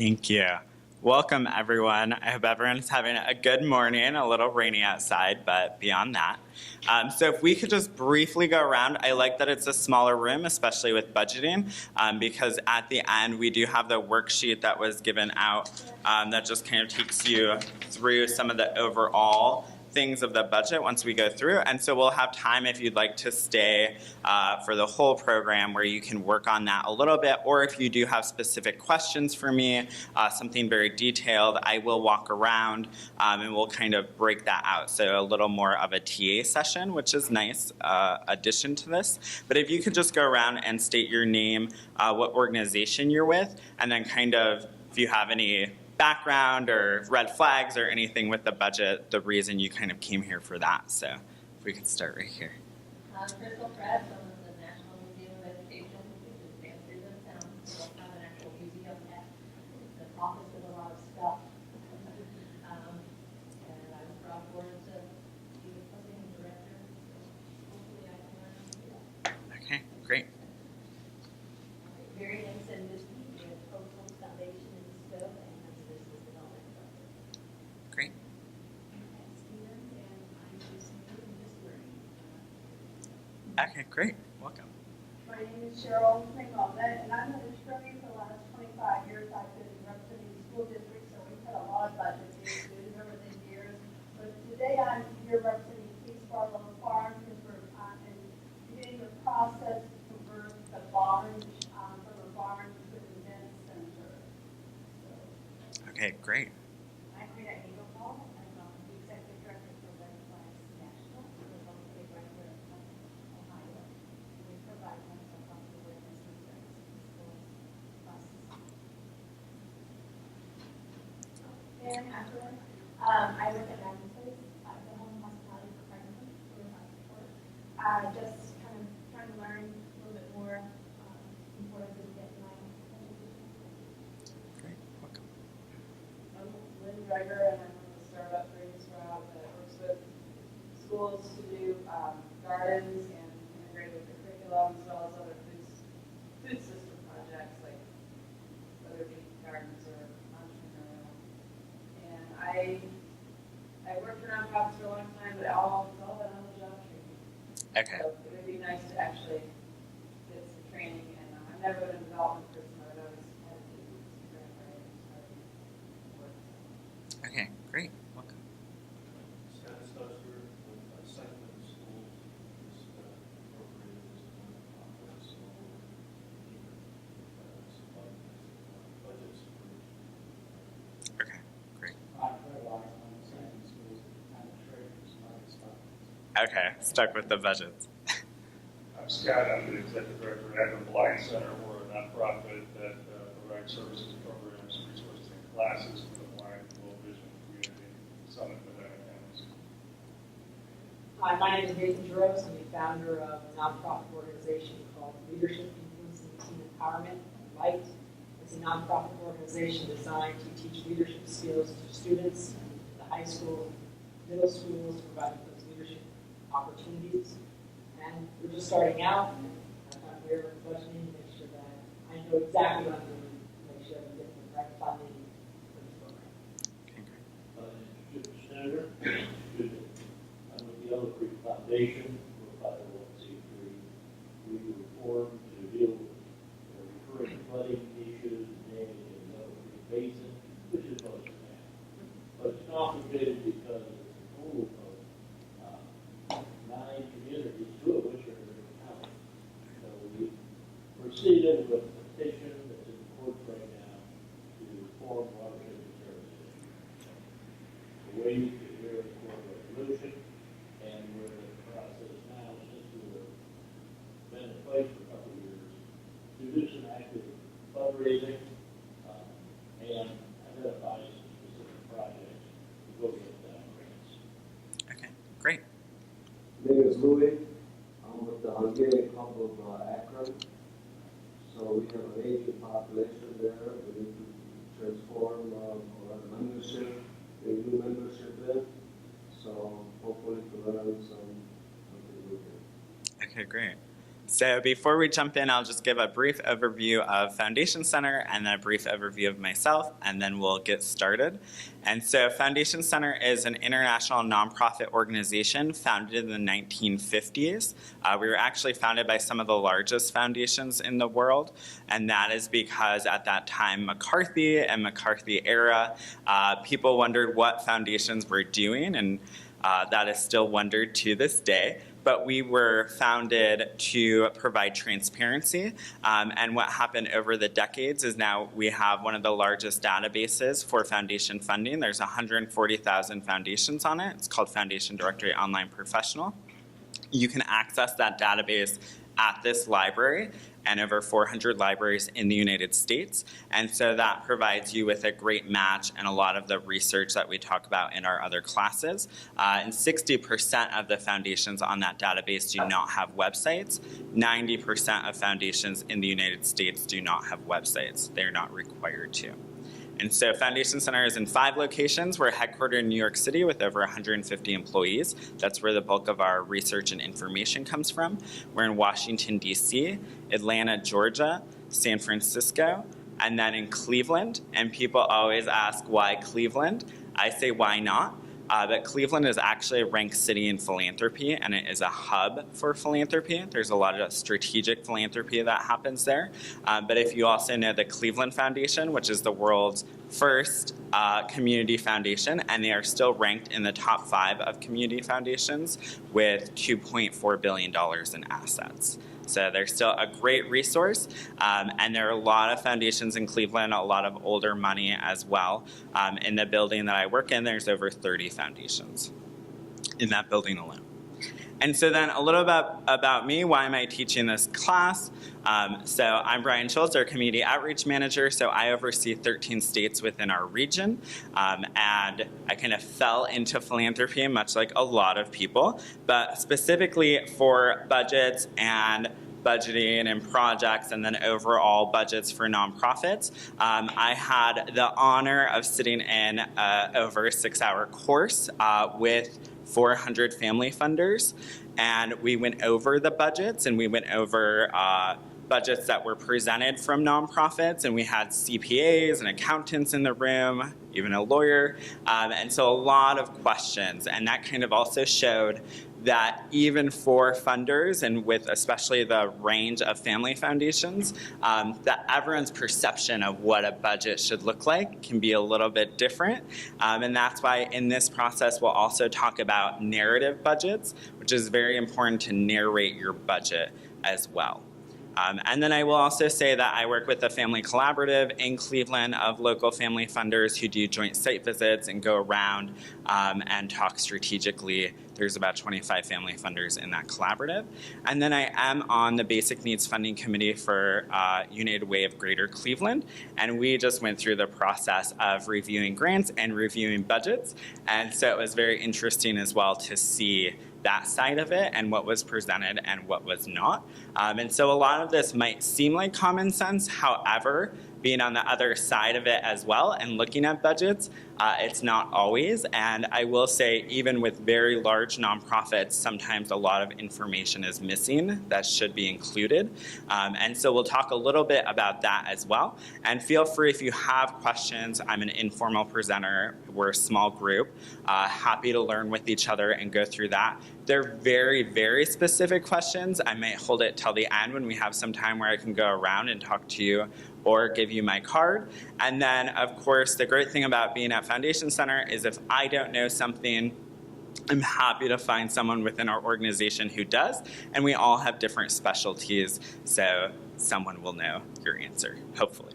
Thank you. Welcome, everyone. I hope everyone's having a good morning, a little rainy outside, but beyond that. So if we could just briefly go around, I like that it's a smaller room, especially with budgeting, because at the end we do have the worksheet that was given out that just kind of takes you through some of the overall things of the budget once we go through. And so we'll have time if you'd like to stay for the whole program where you can work on that a little bit, or if you do have specific questions for me, something very detailed, I will walk around and we'll kind of break that out. So a little more of a TA session, which is nice addition to this. But if you could just go around and state your name, what organization you're with, and then kind of if you have any background or red flags or anything with the budget, the reason you kind of came here for that. So if we could start right here. Crystal Krebs, I'm with the National Museum of Education, which is downstairs in town. We don't have an actual museum yet. It's an office with a lot of stuff. And I was brought forward to be the president and director. So hopefully I can learn to do that. Okay, great. Mary Ann Sandusky, with Coastal Foundation in Stowe, and I'm the business development director. Great. Okay, great. Welcome. My name is Cheryl Ringwalda, and I'm an attorney for the last 25 years. I've been representing school districts, so we've had a lot of budget issues over the years. But today I'm here representing East Farlow Farm because we're beginning the process to convert the barn from a barn to an event center. Okay, great. I'm Rita Engelhall. I'm the executive director for Red Flags National. We're located right here in Ohio. We provide mental health awareness and services in schools. And afterwards, I work at Magnesis, the home hospitality for pregnant with my support. Just kind of trying to learn a little bit more before I could get my education. Great. Welcome. I'm Lynn Dreger, and I'm on the startup Fringe route that works with schools to do gardens and integrate with the curriculum as well as other food system projects, like whether it be gardens or Entrepreneurial. And I worked for nonprofits for a long time, but it's all been on the job training. Okay. So it would be nice to actually get some training. And I've never been a development person, but I've always had to do some grant writing and starting work. Okay, great. Welcome. Scott Stusser with Cycling Schools is incorporated as one conference, so supply budgets for Okay, great. I'm Okay, stuck with the budgets. Scott, I'm the executive director at Akron Blind Center. We're a nonprofit that provides services, programs, resources, and classes for the blind and low vision community in Summit, Medina counties. Hi, my name is Nathan Jaros. I'm the founder of a nonprofit organization called Leadership Influence and Team Empowerment, LIGHT. It's a nonprofit organization designed to teach leadership skills to students in the high school, middle schools, to provide those leadership opportunities. And we're just starting out, and I'm here with budgeting to make sure that I know exactly what I'm doing, to make sure I'm getting the right funding for this program. Okay, great. Senator, I'm with the Yellow Creek Foundation, we're 501c3. We were formed to deal with the recurring flooding issues and damage in the Yellow Creek Basin, which is most of that. But it's complicated because it's a total of 9 communities, 2 of which are in the county. So we proceeded with a petition that's in court right now to form watershed reserve district. We're waiting to hear the court resolution, and we're in the process now, since we've been in place for a couple of years, to do some active fundraising and identify some specific projects to go get grants. Okay, great. My name is Louis. I'm with the Hungarian Club of Akron. So we have an aging population there. We need to transform our membership, a new membership in. So hopefully to learn something good here. Okay, great. So before we jump in, I'll just give a brief overview of Foundation Center and then a brief overview of myself, and then we'll get started. And so Foundation Center is an international nonprofit organization founded in the 1950s. We were actually founded by some of the largest foundations in the world, and that is because at that time, McCarthy and McCarthy era, people wondered what foundations were doing, and that is still wondered to this day. But we were founded to provide transparency. And what happened over the decades is now we have one of the largest databases for foundation funding. There's 140,000 foundations on it. It's called Foundation Directory Online Professional. You can access that database at this library and over 400 libraries in the United States. And so that provides you with a great match and a lot of the research that we talk about in our other classes. And 60% of the foundations on that database do not have websites. 90% of foundations in the United States do not have websites. They're not required to. And so Foundation Center is in 5 locations. We're headquartered in New York City with over 150 employees. That's where the bulk of our research and information comes from. We're in Washington, D.C., Atlanta, Georgia, San Francisco, and then in Cleveland. And people always ask, why Cleveland? I say, why not? But Cleveland is actually a ranked city in philanthropy, and it is a hub for philanthropy. There's a lot of strategic philanthropy that happens there. But if you also know the Cleveland Foundation, which is the world's first community foundation, and they are still ranked in the top 5 of community foundations with $2.4 billion in assets. So they're still a great resource, and there are a lot of foundations in Cleveland, a lot of older money as well. In the building that I work in, there's over 30 foundations in that building alone. And so then a little bit about me. Why am I teaching this class? So I'm Brian Schultz, our Community Outreach Manager. So I oversee 13 states within our region. And I kind of fell into philanthropy, much like a lot of people. But specifically for budgets and budgeting and projects and then overall budgets for nonprofits. I had the honor of sitting in over a 6-hour course with 400 family funders, and we went over the budgets and we went over budgets that were presented from nonprofits, and we had CPAs and accountants in the room, even a lawyer, and so a lot of questions, and that kind of also showed that even for funders and with especially the range of family foundations, that everyone's perception of what a budget should look like can be a little bit different. And that's why in this process we'll also talk about narrative budgets, which is very important to narrate your budget as well. And then I will also say that I work with a family collaborative in Cleveland of local family funders who do joint site visits and go around and talk strategically. There's about 25 family funders in that collaborative. And then I am on the Basic Needs Funding Committee for United Way of Greater Cleveland. And we just went through the process of reviewing grants and reviewing budgets. And so it was very interesting as well to see that side of it and what was presented and what was not. And so a lot of this might seem like common sense. However, being on the other side of it as well and looking at budgets, it's not always. And I will say, even with very large nonprofits, sometimes a lot of information is missing that should be included. And so we'll talk a little bit about that as well. And feel free if you have questions. I'm an informal presenter. We're a small group. Happy to learn with each other and go through that. They're very, very specific questions. I might hold it till the end when we have some time where I can go around and talk to you or give you my card. And then, of course, the great thing about being at Foundation Center is if I don't know something, I'm happy to find someone within our organization who does. And we all have different specialties, so someone will know your answer, hopefully.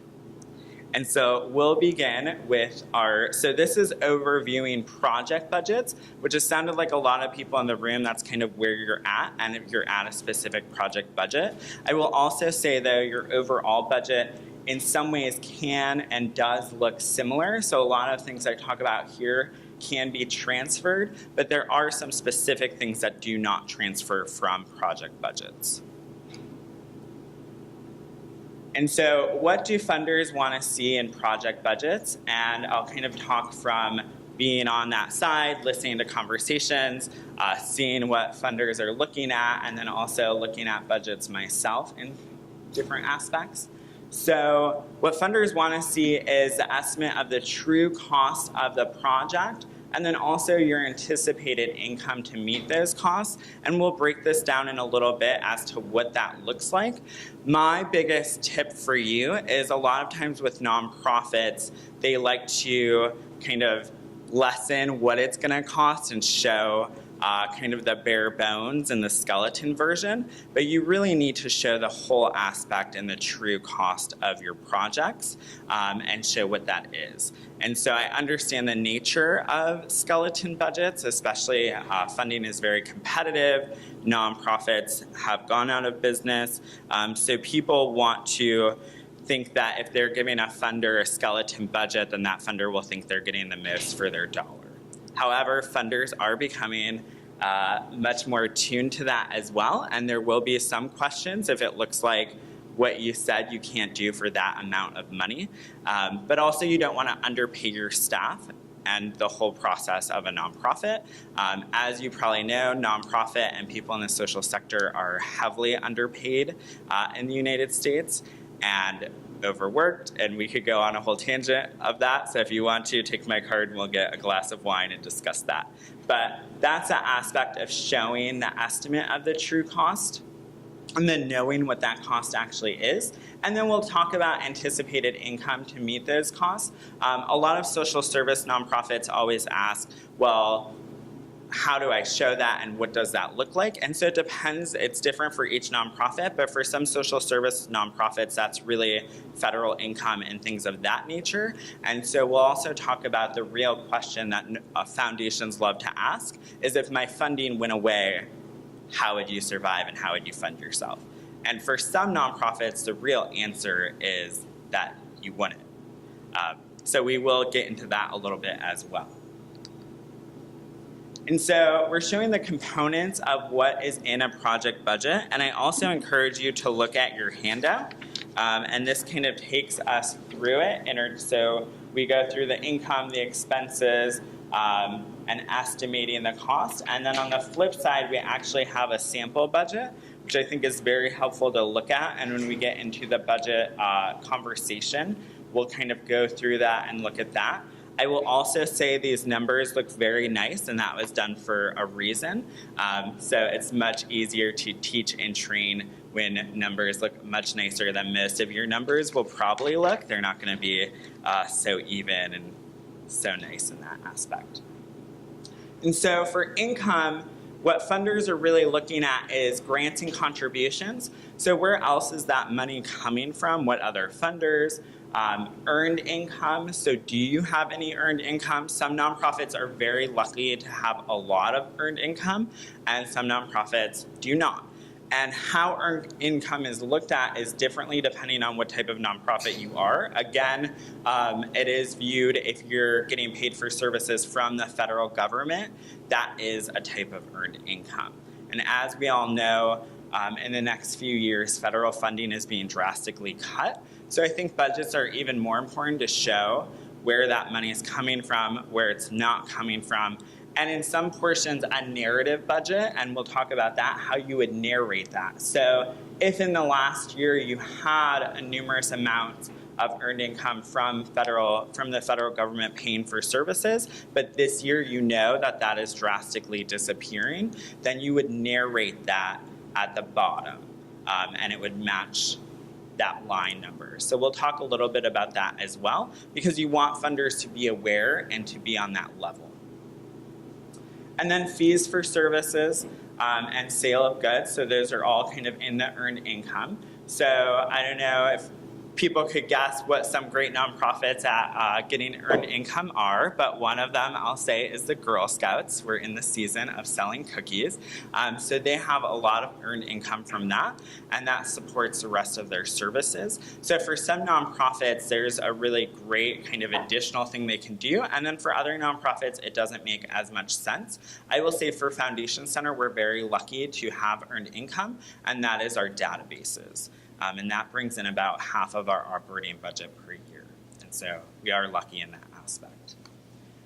And so we'll begin with so this is overviewing project budgets, which has sounded like a lot of people in the room, that's kind of where you're at, and if you're at a specific project budget. I will also say, though, your overall budget in some ways can and does look similar. So a lot of things I talk about here can be transferred, but there are some specific things that do not transfer from project budgets. And so what do funders want to see in project budgets? And I'll kind of talk from being on that side, listening to conversations, seeing what funders are looking at, and then also looking at budgets myself in different aspects. So what funders want to see is the estimate of the true cost of the project, and then also your anticipated income to meet those costs. And we'll break this down in a little bit as to what that looks like. My biggest tip for you is a lot of times with nonprofits, they like to kind of lessen what it's going to cost and show kind of the bare bones and the skeleton version, but you really need to show the whole aspect and the true cost of your projects and show what that is. And so I understand the nature of skeleton budgets, especially funding is very competitive. Nonprofits have gone out of business. So people want to think that if they're giving a funder a skeleton budget, then that funder will think they're getting the most for their dollar. However, funders are becoming much more attuned to that as well, and there will be some questions if it looks like what you said you can't do for that amount of money. But also you don't want to underpay your staff and the whole process of a nonprofit. As you probably know, nonprofit and people in the social sector are heavily underpaid in the United States and overworked, and we could go on a whole tangent of that. So if you want to, take my card and we'll get a glass of wine and discuss that. But that's an aspect of showing the estimate of the true cost and then knowing what that cost actually is. And then we'll talk about anticipated income to meet those costs. A lot of social service nonprofits always ask, well, how do I show that and what does that look like? And so it depends, it's different for each nonprofit, but for some social service nonprofits, that's really federal income and things of that nature. And so we'll also talk about the real question that foundations love to ask is, if my funding went away, how would you survive and how would you fund yourself? And for some nonprofits, the real answer is that you wouldn't. So we will get into that a little bit as well. And so we're showing the components of what is in a project budget. And I also encourage you to look at your handout. And this kind of takes us through it. And so we go through the income, the expenses, and estimating the cost. And then on the flip side, we actually have a sample budget, which I think is very helpful to look at. And when we get into the budget conversation, we'll kind of go through that and look at that. I will also say these numbers look very nice, and that was done for a reason. So it's much easier to teach and train when numbers look much nicer than most of your numbers will probably look. They're not going to be so even and so nice in that aspect. And so for income, what funders are really looking at is grants and contributions. So where else is that money coming from? What other funders? Earned income. So do you have any earned income? Some nonprofits are very lucky to have a lot of earned income, and some nonprofits do not. And how earned income is looked at is differently depending on what type of nonprofit you are. Again, it is viewed, if you're getting paid for services from the federal government, that is a type of earned income. And as we all know, in the next few years, federal funding is being drastically cut. So I think budgets are even more important to show where that money is coming from, where it's not coming from, and in some portions, a narrative budget, and we'll talk about that, how you would narrate that. So if in the last year you had a numerous amount of earned income from the federal government paying for services, but this year you know that that is drastically disappearing, then you would narrate that at the bottom, and it would match that line number. So we'll talk a little bit about that as well, because you want funders to be aware and to be on that level. And then fees for services and sale of goods. So those are all kind of in the earned income. So I don't know if people could guess what some great nonprofits at getting earned income are, but one of them I'll say is the Girl Scouts. We're in the season of selling cookies. So they have a lot of earned income from that, and that supports the rest of their services. So for some nonprofits, there's a really great kind of additional thing they can do, and then for other nonprofits, it doesn't make as much sense. I will say for Foundation Center, we're very lucky to have earned income, and that is our databases. And that brings in about half of our operating budget per year. And so we are lucky in that aspect.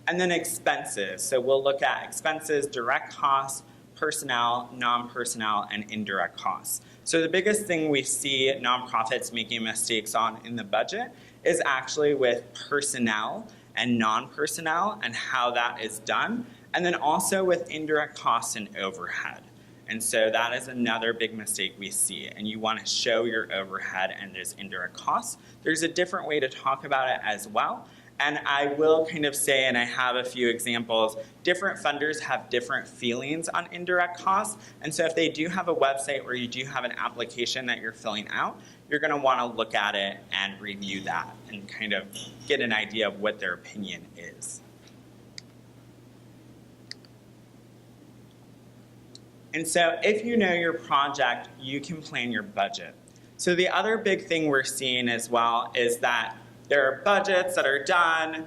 And then expenses. So we'll look at expenses, direct costs, personnel, non-personnel, and indirect costs. So the biggest thing we see nonprofits making mistakes on in the budget is actually with personnel and non-personnel and how that is done, and then also with indirect costs and overhead. And so that is another big mistake we see, and you want to show your overhead and those indirect costs. There's a different way to talk about it as well. And I will kind of say, and I have a few examples, different funders have different feelings on indirect costs. And so if they do have a website or you do have an application that you're filling out, you're going to want to look at it and review that and kind of get an idea of what their opinion is. And so if you know your project, you can plan your budget. So the other big thing we're seeing as well is that there are budgets that are done.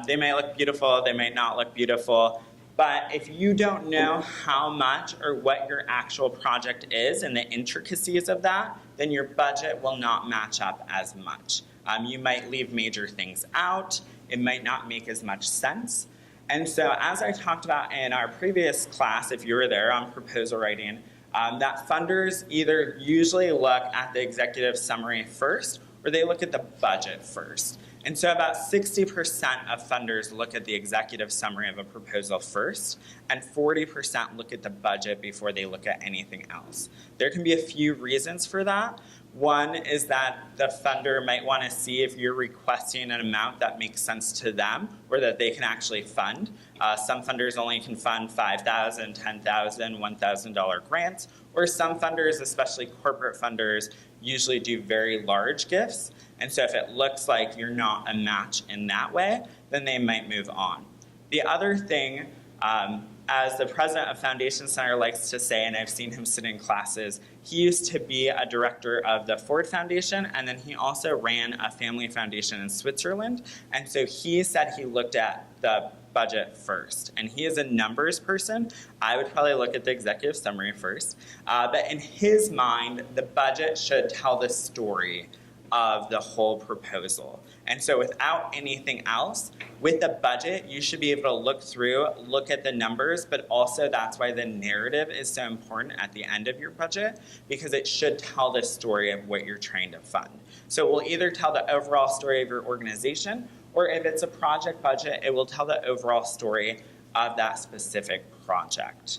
They may look beautiful, they may not look beautiful. But if you don't know how much or what your actual project is and the intricacies of that, then your budget will not match up as much. You might leave major things out. It might not make as much sense. And so as I talked about in our previous class, if you were there on proposal writing, that funders either usually look at the executive summary first or they look at the budget first. And so about 60% of funders look at the executive summary of a proposal first, and 40% look at the budget before they look at anything else. There can be a few reasons for that. One is that the funder might want to see if you're requesting an amount that makes sense to them or that they can actually fund. Some funders only can fund $5,000, $10,000, $1,000 grants, or some funders, especially corporate funders, usually do very large gifts. And so if it looks like you're not a match in that way, then they might move on. The other thing, as the president of Foundation Center likes to say, and I've seen him sit in classes, he used to be a director of the Ford Foundation, and then he also ran a family foundation in Switzerland. And so he said he looked at the budget first. And he is a numbers person. I would probably look at the executive summary first. But in his mind, the budget should tell the story of the whole proposal. And so without anything else, with the budget, you should be able to look through, look at the numbers, but also that's why the narrative is so important at the end of your budget, because it should tell the story of what you're trying to fund. So it will either tell the overall story of your organization, or if it's a project budget, it will tell the overall story of that specific project.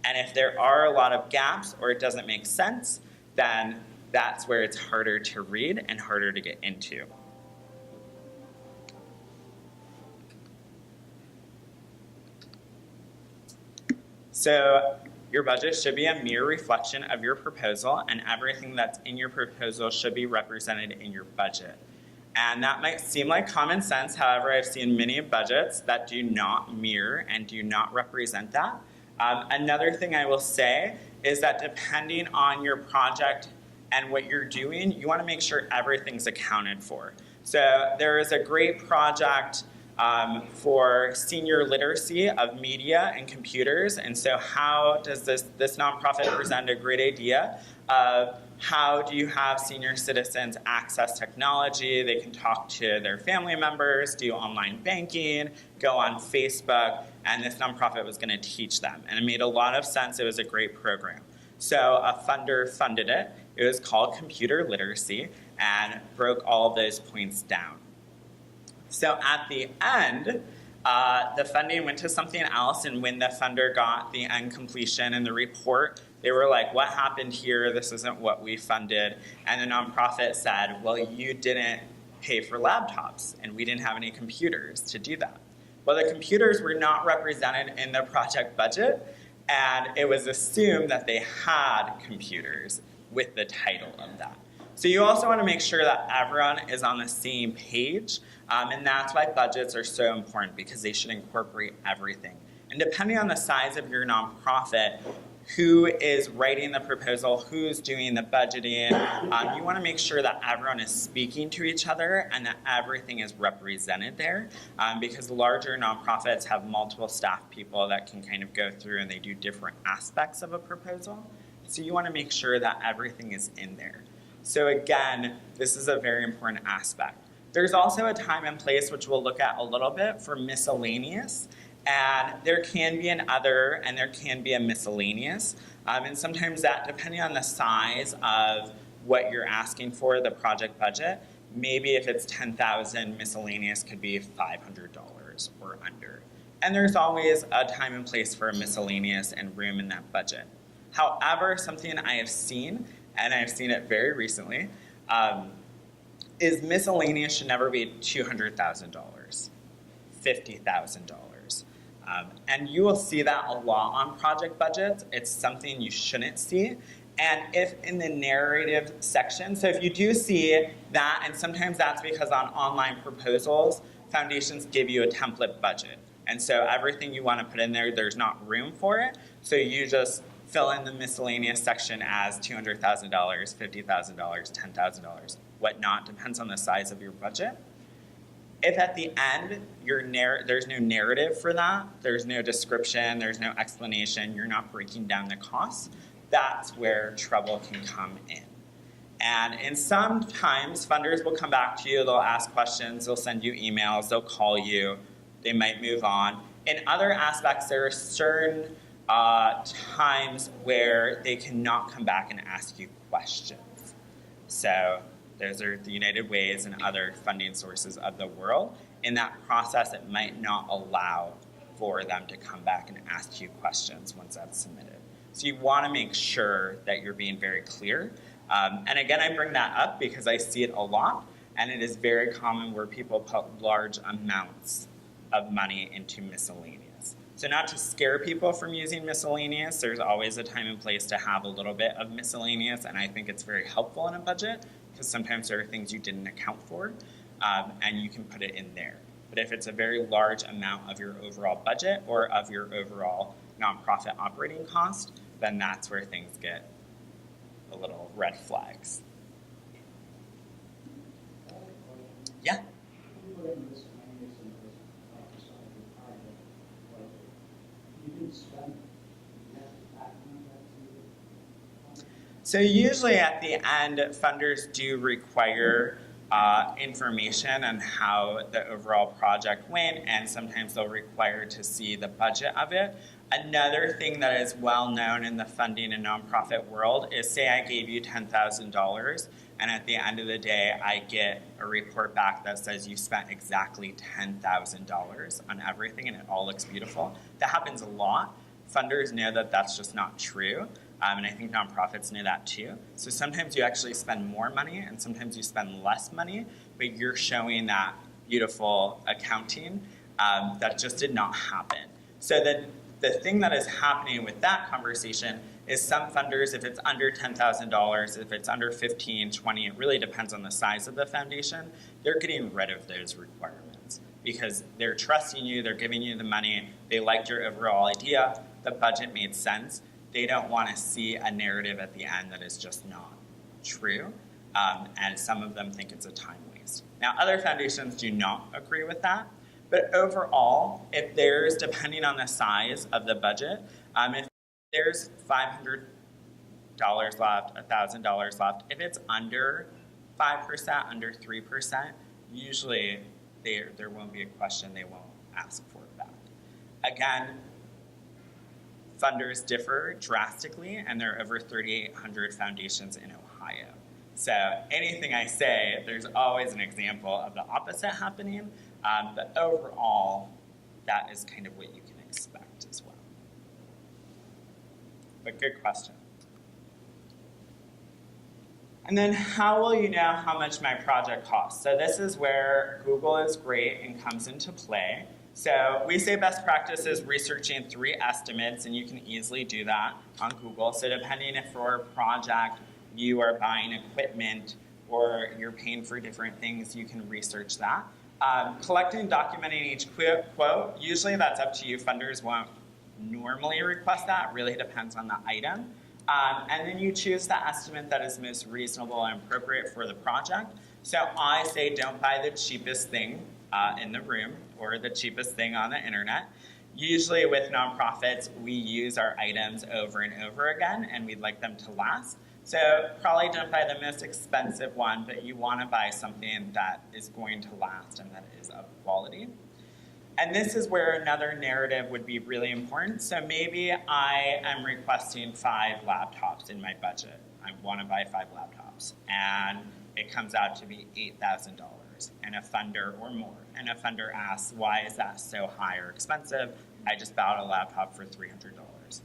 And if there are a lot of gaps or it doesn't make sense, then that's where it's harder to read and harder to get into. So your budget should be a mere reflection of your proposal, and everything that's in your proposal should be represented in your budget. And that might seem like common sense. However, I've seen many budgets that do not mirror and do not represent that. Another thing I will say is that depending on your project and what you're doing, you want to make sure everything's accounted for. So there is a great project for senior literacy of media and computers. And so how does this nonprofit present a great idea of how do you have senior citizens access technology? They can talk to their family members, do online banking, go on Facebook, and this nonprofit was going to teach them. And it made a lot of sense. It was a great program. So a funder funded it. It was called Computer Literacy and broke all of those points down. So at the end, the funding went to something else, and when the funder got the end completion and the report, they were like, what happened here? This isn't what we funded. And the nonprofit said, well, you didn't pay for laptops, and we didn't have any computers to do that. Well, the computers were not represented in the project budget, and it was assumed that they had computers with the title of that. So you also want to make sure that everyone is on the same page, and that's why budgets are so important, because they should incorporate everything. And depending on the size of your nonprofit, who is writing the proposal, who's doing the budgeting, you want to make sure that everyone is speaking to each other and that everything is represented there, because larger nonprofits have multiple staff people that can kind of go through and they do different aspects of a proposal. So you want to make sure that everything is in there. So again, this is a very important aspect. There's also a time and place, which we'll look at a little bit, for miscellaneous. And there can be an other and there can be a miscellaneous. And sometimes that, depending on the size of what you're asking for, the project budget, maybe if it's $10,000, miscellaneous could be $500 or under. And there's always a time and place for a miscellaneous and room in that budget. However, something I have seen, and I've seen it very recently, is miscellaneous should never be $200,000, $50,000. And you will see that a lot on project budgets. It's something you shouldn't see. And if in the narrative section, so if you do see that, and sometimes that's because on online proposals, foundations give you a template budget. And so everything you want to put in there, there's not room for it. So you just fill in the miscellaneous section as $200,000, $50,000, $10,000, whatnot, depends on the size of your budget. If at the end there's no narrative for that, there's no description, there's no explanation, you're not breaking down the costs, that's where trouble can come in. And sometimes funders will come back to you, they'll ask questions, they'll send you emails, they'll call you, they might move on. In other aspects, there are certain times where they cannot come back and ask you questions. So those are the United Ways and other funding sources of the world. In that process, it might not allow for them to come back and ask you questions once that's submitted. So you want to make sure that you're being very clear. And again, I bring that up because I see it a lot, and it is very common where people put large amounts of money into miscellaneous. So not to scare people from using miscellaneous, there's always a time and place to have a little bit of miscellaneous, and I think it's very helpful in a budget because sometimes there are things you didn't account for, and you can put it in there. But if it's a very large amount of your overall budget or of your overall nonprofit operating cost, then that's where things get a little red flags. Yeah? So usually at the end, funders do require information on how the overall project went, and sometimes they'll require to see the budget of it. Another thing that is well known in the funding and nonprofit world is, say I gave you $10,000, and at the end of the day, I get a report back that says you spent exactly $10,000 on everything, and it all looks beautiful. That happens a lot. Funders know that that's just not true. And I think nonprofits know that too. So sometimes you actually spend more money and sometimes you spend less money, but you're showing that beautiful accounting that just did not happen. So the thing that is happening with that conversation is some funders, if it's under $10,000, if it's under 15, 20, it really depends on the size of the foundation, they're getting rid of those requirements because they're trusting you, they're giving you the money, they liked your overall idea, the budget made sense. They don't want to see a narrative at the end that is just not true, and some of them think it's a time waste. Now, other foundations do not agree with that, but overall, if there's, depending on the size of the budget, if there's $500 left, $1,000 left, if it's under 5%, under 3%, usually there won't be a question, they won't ask for it back. Again, funders differ drastically, and there are over 3,800 foundations in Ohio. So anything I say, there's always an example of the opposite happening, but overall, that is kind of what you can expect as well. But good question. And then how will you know how much my project costs? So this is where Google is great and comes into play. So we say best practice is researching 3 estimates, and you can easily do that on Google. So depending if for a project you are buying equipment or you're paying for different things, you can research that. Collecting and documenting each quote, usually that's up to you. Funders won't normally request that. It really depends on the item. And then you choose the estimate that is most reasonable and appropriate for the project. So I say don't buy the cheapest thing in the room or the cheapest thing on the internet. Usually with nonprofits, we use our items over and over again, and we'd like them to last. So probably don't buy the most expensive one, but you want to buy something that is going to last and that is of quality. And this is where another narrative would be really important. So maybe I am requesting 5 laptops in my budget. I want to buy 5 laptops. And it comes out to be $8,000 and a funder or more. And a funder asks, why is that so high or expensive? I just bought a laptop for $300.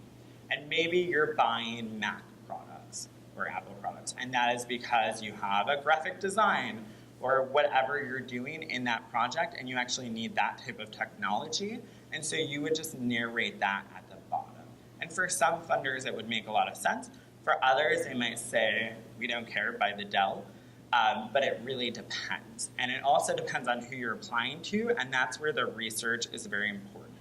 And maybe you're buying Mac products or Apple products. And that is because you have a graphic design or whatever you're doing in that project, and you actually need that type of technology. And so you would just narrate that at the bottom. And for some funders, it would make a lot of sense. For others, they might say, we don't care, buy the Dell. But it really depends. And it also depends on who you're applying to, and that's where the research is very important.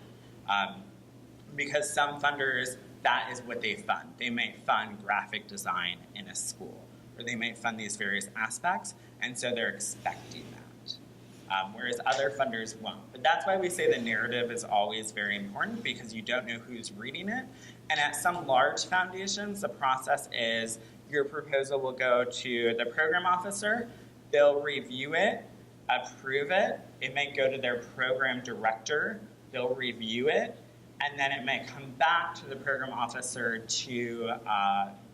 Because some funders, that is what they fund. They might fund graphic design in a school, or they might fund these various aspects, and so they're expecting that. Whereas other funders won't. But that's why we say the narrative is always very important, because you don't know who's reading it. And at some large foundations, the process is your proposal will go to the program officer, they'll review it, approve it, it might go to their program director, they'll review it, and then it might come back to the program officer to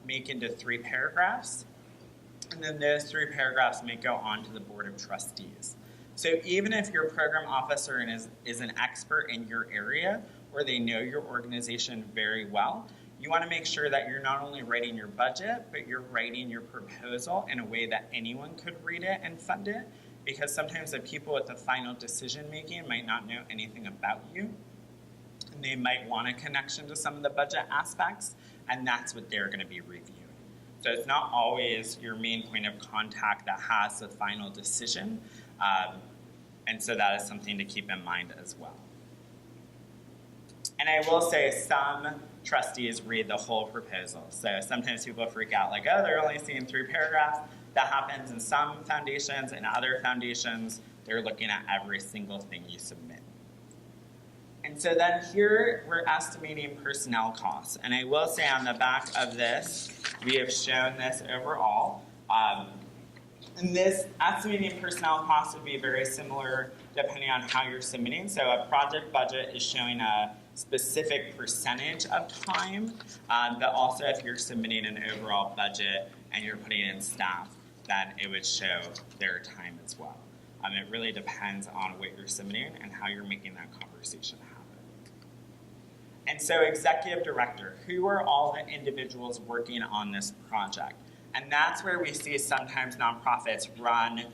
make into 3 paragraphs. And then those 3 paragraphs may go on to the Board of Trustees. So even if your program officer is an expert in your area, or they know your organization very well, you want to make sure that you're not only writing your budget, but you're writing your proposal in a way that anyone could read it and fund it, because sometimes the people with the final decision making might not know anything about you, and they might want a connection to some of the budget aspects, and that's what they're going to be reviewing. So it's not always your main point of contact that has the final decision, and so that is something to keep in mind as well. And I will say some trustees read the whole proposal. So sometimes people freak out like, oh, they're only seeing 3 paragraphs. That happens in some foundations. In other foundations, they're looking at every single thing you submit. And so then here we're estimating personnel costs. And I will say on the back of this, we have shown this overall. And this estimating personnel costs would be very similar depending on how you're submitting. So a project budget is showing a specific percentage of time, but also if you're submitting an overall budget and you're putting in staff, then it would show their time as well. It really depends on what you're submitting and how you're making that conversation happen. And so executive director, who are all the individuals working on this project? And that's where we see sometimes nonprofits run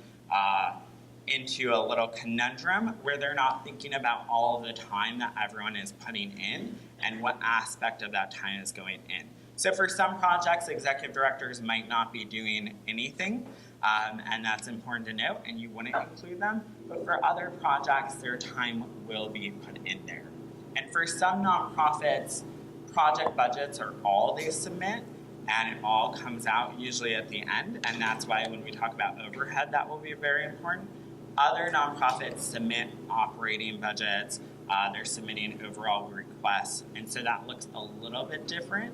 into a little conundrum where they're not thinking about all of the time that everyone is putting in and what aspect of that time is going in. So for some projects, executive directors might not be doing anything, and that's important to note, and you wouldn't include them. But for other projects, their time will be put in there. And for some nonprofits, project budgets are all they submit, and it all comes out usually at the end, and that's why when we talk about overhead, that will be very important. Other nonprofits submit operating budgets, they're submitting overall requests, and so that looks a little bit different,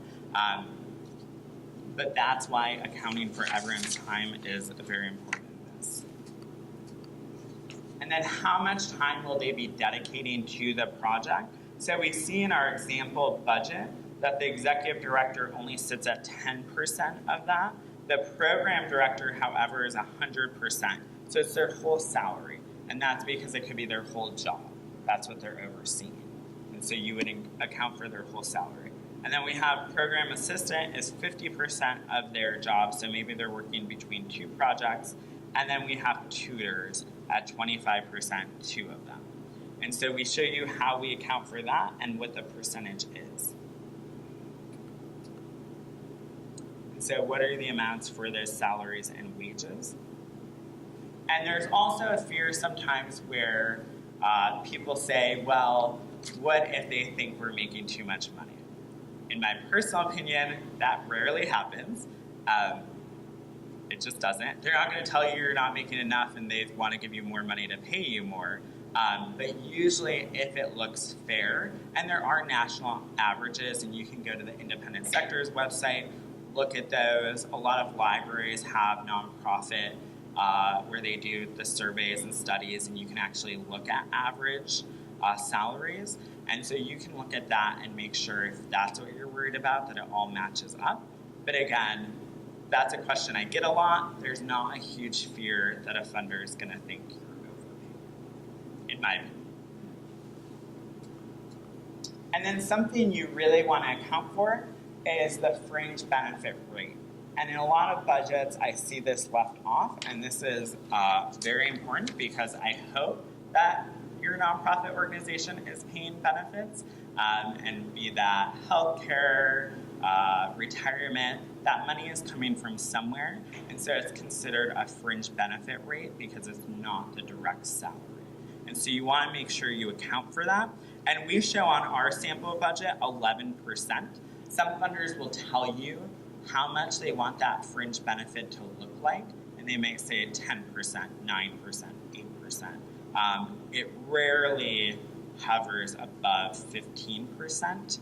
but that's why accounting for everyone's time is very important in this. And then how much time will they be dedicating to the project? So we see in our example budget that the executive director only sits at 10% of that. The program director, however, is 100%. So it's their whole salary, and that's because it could be their whole job. That's what they're overseeing. And so you would account for their whole salary. And then we have program assistant is 50% of their job, so maybe they're working between 2 projects. And then we have tutors at 25%, 2 of them. And so we show you how we account for that and what the percentage is. And so what are the amounts for those salaries and wages? And there's also a fear sometimes where people say, well, what if they think we're making too much money? In my personal opinion, that rarely happens. It just doesn't. They're not going to tell you you're not making enough and they want to give you more money to pay you more. But usually if it looks fair, and there are national averages, and you can go to the independent sector's website look at those. A lot of libraries have nonprofit where they do the surveys and studies, and you can actually look at average salaries. And so you can look at that and make sure if that's what you're worried about, that it all matches up. But again, that's a question I get a lot. There's not a huge fear that a funder is going to think you're overpaid, in my opinion. And then something you really want to account for is the fringe benefit rate. And in a lot of budgets, I see this left off, and this is very important because I hope that your nonprofit organization is paying benefits, and be that healthcare, retirement, that money is coming from somewhere, and so it's considered a fringe benefit rate because it's not the direct salary. And so you want to make sure you account for that. And we show on our sample budget 11%. Some funders will tell you how much they want that fringe benefit to look like, and they may say 10%, 9%, 8%. It rarely hovers above 15%,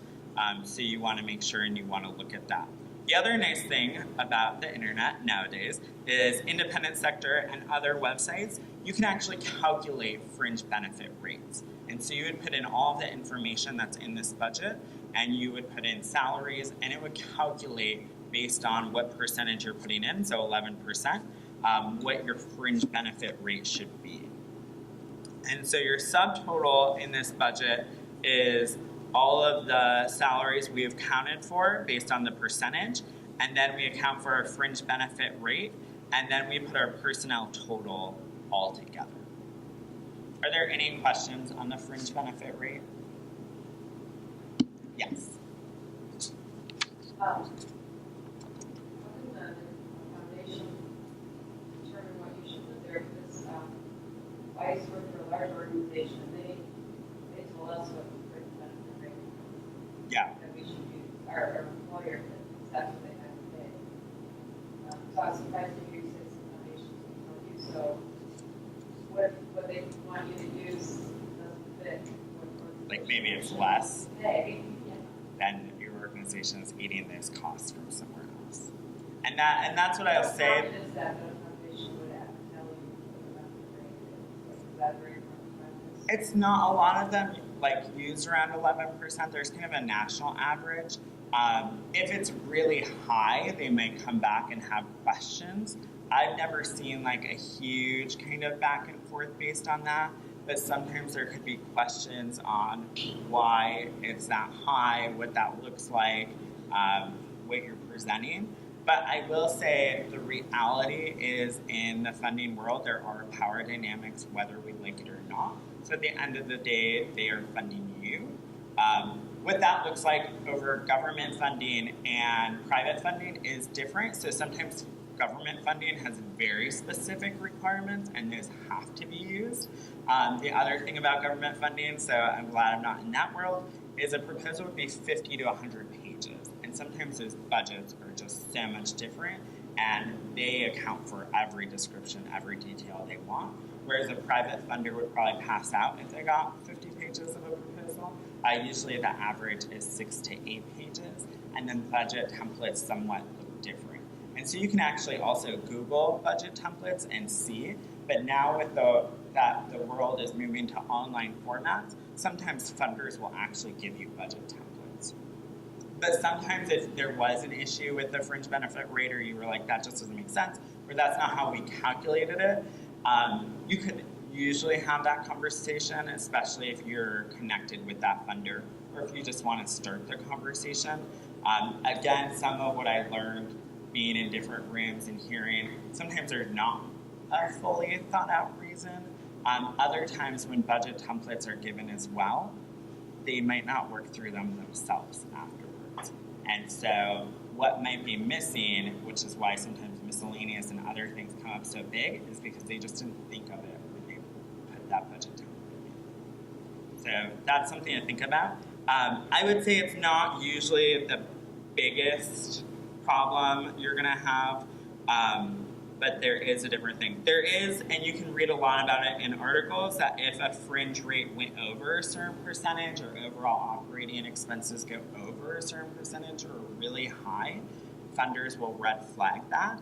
so you want to make sure and you want to look at that. The other nice thing about the internet nowadays is independent sector and other websites, you can actually calculate fringe benefit rates. And so you would put in all the information that's in this budget, and you would put in salaries, and it would calculate based on what percentage you're putting in, so 11%, what your fringe benefit rate should be. And so your subtotal in this budget is all of the salaries we have counted for based on the percentage, and then we account for our fringe benefit rate, and then we put our personnel total all together. Are there any questions on the fringe benefit rate? Yes. How can the foundation determine what you should put there? Because I used to work for a large organization, they told us what the fringe benefit rate was. Yeah. That we should use, our employer, because that's what they have to pay. So I was surprised to hear you say some foundations will tell you. So what they want you to use doesn't fit. Like maybe it's less, Pay. then your organization is eating those costs from somewhere else. And that's what I'll say. Is that the foundation would have to tell you what the benefit rate is? Is that very important? It's not, a lot of them like use around 11%. There's kind of a national average. If it's really high, they may come back and have questions. I've never seen like a huge kind of back and forth based on that, but sometimes there could be questions on why it's that high, what that looks like, what you're presenting. But I will say the reality is in the funding world, there are power dynamics whether we like it or not. So at the end of the day, they are funding you. What that looks like over government funding and private funding is different. So sometimes government funding has very specific requirements and those have to be used. The other thing about government funding, so I'm glad I'm not in that world, is a proposal would be 50 to 100 pages. And sometimes those budgets are just so much different and they account for every description, every detail they want. Whereas a private funder would probably pass out if they got 50 pages of a proposal. Usually the average is 6 to 8 pages, and then budget templates somewhat look different. And so you can actually also Google budget templates and see, but now with that the world is moving to online formats, sometimes funders will actually give you budget templates. But sometimes if there was an issue with the fringe benefit rate, or you were like, that just doesn't make sense, or that's not how we calculated it, you could usually have that conversation, especially if you're connected with that funder, or if you just want to start the conversation. Again, some of what I learned being in different rooms and hearing, sometimes there's not a fully thought out reason. Other times when budget templates are given as well, they might not work through them themselves afterwards. And so what might be missing, which is why sometimes miscellaneous and other things come up so big, is because they just didn't think of it when they put that budget template in. So that's something to think about. I would say it's not usually the biggest problem you're going to have, but there is a different thing. There is, and you can read a lot about it in articles, that if a fringe rate went over a certain percentage or overall operating expenses go over a certain percentage or really high, funders will red flag that.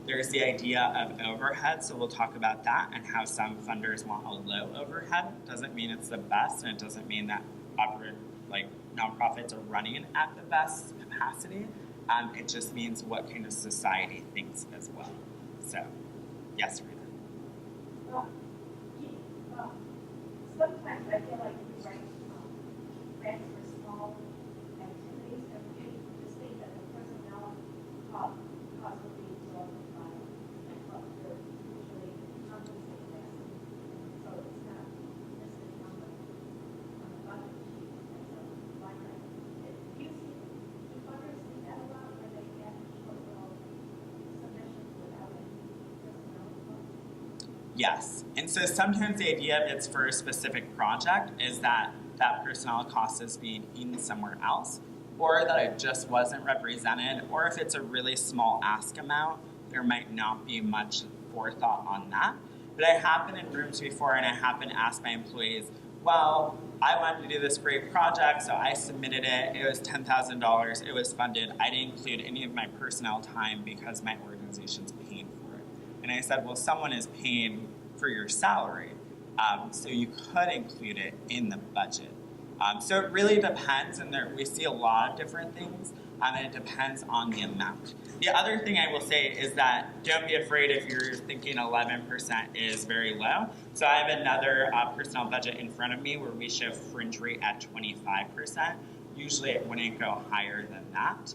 There's the idea of overhead, so we'll talk about that and how some funders want a low overhead. Doesn't mean it's the best, and it doesn't mean that nonprofits are running at the best capacity. It just means what kind of society thinks as well. So, yes, Rita. Sometimes I feel like we write grants for small activities, and we just think that the personnel cost will be absorbed by what we're usually compensated as. So it's not listed on the budget sheet as a line item. Do funders think that a lot, or they get overall submissions without any personnel cost? Yes, and so sometimes the idea of it's for a specific project is that that personnel cost is being eaten somewhere else, or that it just wasn't represented, or if it's a really small ask amount, there might not be much forethought on that. But I have been in rooms before and I have been asked by employees, well, I wanted to do this great project, so I submitted it, it was $10,000, it was funded, I didn't include any of my personnel time because my organization's paying for it. And I said, well, someone is paying for your salary, so you could include it in the budget. So it really depends, and we see a lot of different things, and it depends on the amount. The other thing I will say is that don't be afraid if you're thinking 11% is very low. So I have another personnel budget in front of me where we show fringe rate at 25%. Usually it wouldn't go higher than that,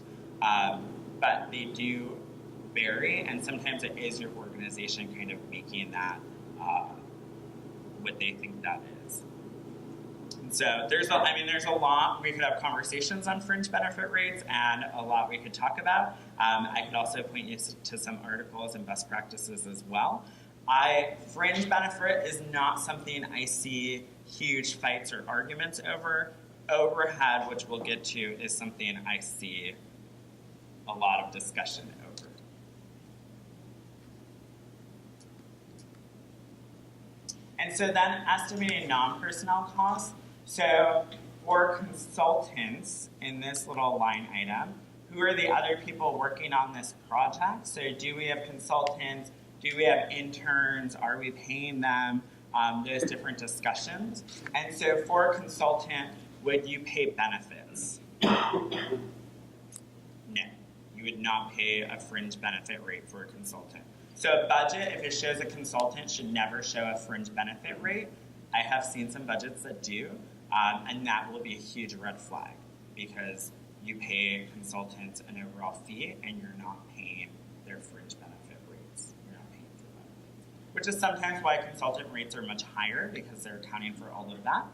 but they do vary, and sometimes it is your organization kind of making that what they think that is. And so there's a lot. We could have conversations on fringe benefit rates and a lot we could talk about. I could also point you to some articles and best practices as well. Fringe benefit is not something I see huge fights or arguments over. Overhead, which we'll get to, is something I see a lot of discussion over. And so then estimating non-personnel costs. So for consultants in this little line item, who are the other people working on this project? So do we have consultants? Do we have interns? Are we paying them? Those different discussions. And so for a consultant, would you pay benefits? No. You would not pay a fringe benefit rate for a consultant. So a budget, if it shows a consultant, should never show a fringe benefit rate. I have seen some budgets that do, and that will be a huge red flag because you pay consultants an overall fee and you're not paying their fringe benefit rates. You're not paying for benefits, which is sometimes why consultant rates are much higher because they're accounting for all of that.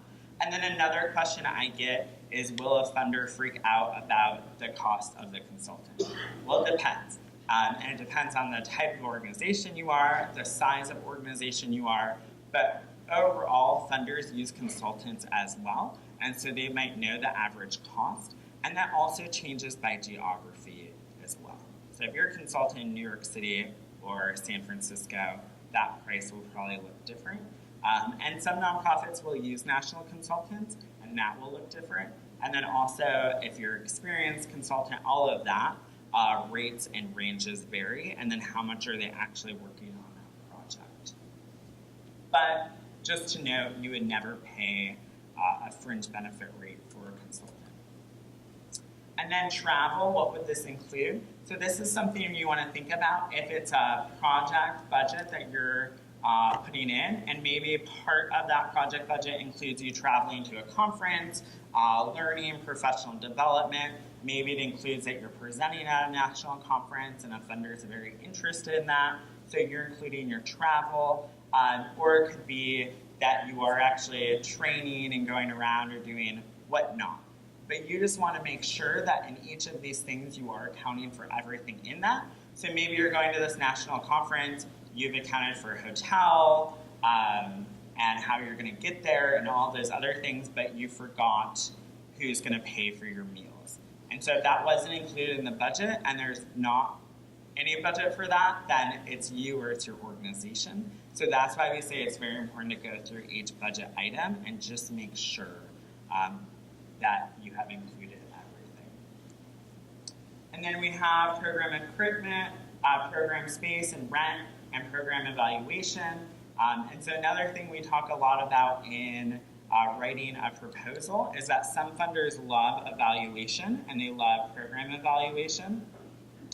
And then another question I get is, will a funder freak out about the cost of the consultant? Well, it depends. And it depends on the type of organization you are, the size of organization you are, but overall, funders use consultants as well, and so they might know the average cost, and that also changes by geography as well. So if you're a consultant in New York City or San Francisco, that price will probably look different. And some nonprofits will use national consultants, and that will look different. And then also, if you're an experienced consultant, all of that, rates and ranges vary, and then how much are they actually working on that project. But just to note, you would never pay a fringe benefit rate for a consultant. And then travel, what would this include? So this is something you want to think about if it's a project budget that you're putting in, and maybe part of that project budget includes you traveling to a conference, learning, professional development. Maybe it includes that you're presenting at a national conference and a funder is very interested in that, so you're including your travel. Or it could be that you are actually training and going around or doing whatnot. But you just want to make sure that in each of these things you are accounting for everything in that. So maybe you're going to this national conference, you've accounted for a hotel and how you're going to get there and all those other things, but you forgot who's going to pay for your meals. And so if that wasn't included in the budget and there's not any budget for that, then it's you or it's your organization. So that's why we say it's very important to go through each budget item and just make sure that you have included everything. And then we have program equipment, program space and rent, and program evaluation. And so another thing we talk a lot about in writing a proposal is that some funders love evaluation and they love program evaluation.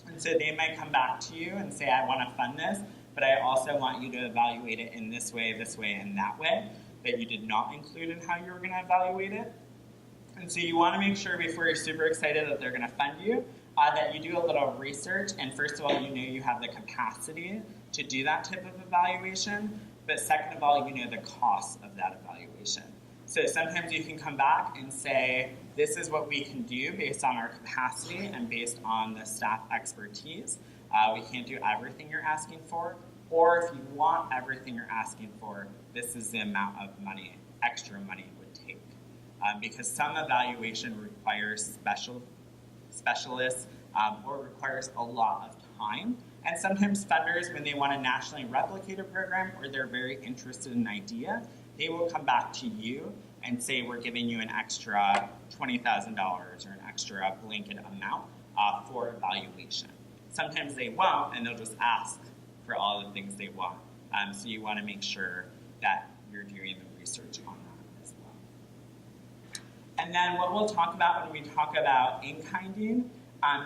And so they might come back to you and say, I want to fund this, but I also want you to evaluate it in this way, and that way, that you did not include in how you were going to evaluate it. And so you want to make sure before you're super excited that they're going to fund you, that you do a little research, and first of all, you know you have the capacity to do that type of evaluation, but second of all, you know the cost of that evaluation. So sometimes you can come back and say, this is what we can do based on our capacity and based on the staff expertise. We can't do everything you're asking for, or if you want everything you're asking for, this is the amount of money, extra money it would take. Because some evaluation requires specialists or requires a lot of time. And sometimes funders, when they want to nationally replicate a program or they're very interested in an idea, they will come back to you and say, we're giving you an extra $20,000 or an extra blanket amount for evaluation. Sometimes they won't, and they'll just ask for all the things they want. So you want to make sure that you're doing the research on that as well. And then what we'll talk about when we talk about in-kinding,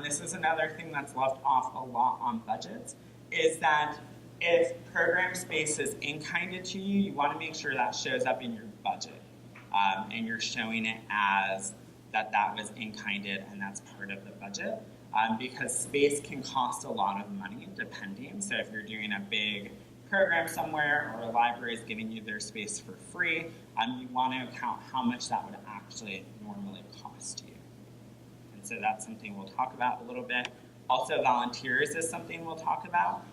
this is another thing that's left off a lot on budgets, is that if program space is in-kinded to you, you want to make sure that shows up in your budget. And you're showing it as that was in-kinded and that's part of the budget. Because space can cost a lot of money depending. So if you're doing a big program somewhere or a library is giving you their space for free, you want to account how much that would actually normally cost you. And so that's something we'll talk about a little bit. Also, volunteers is something we'll talk about.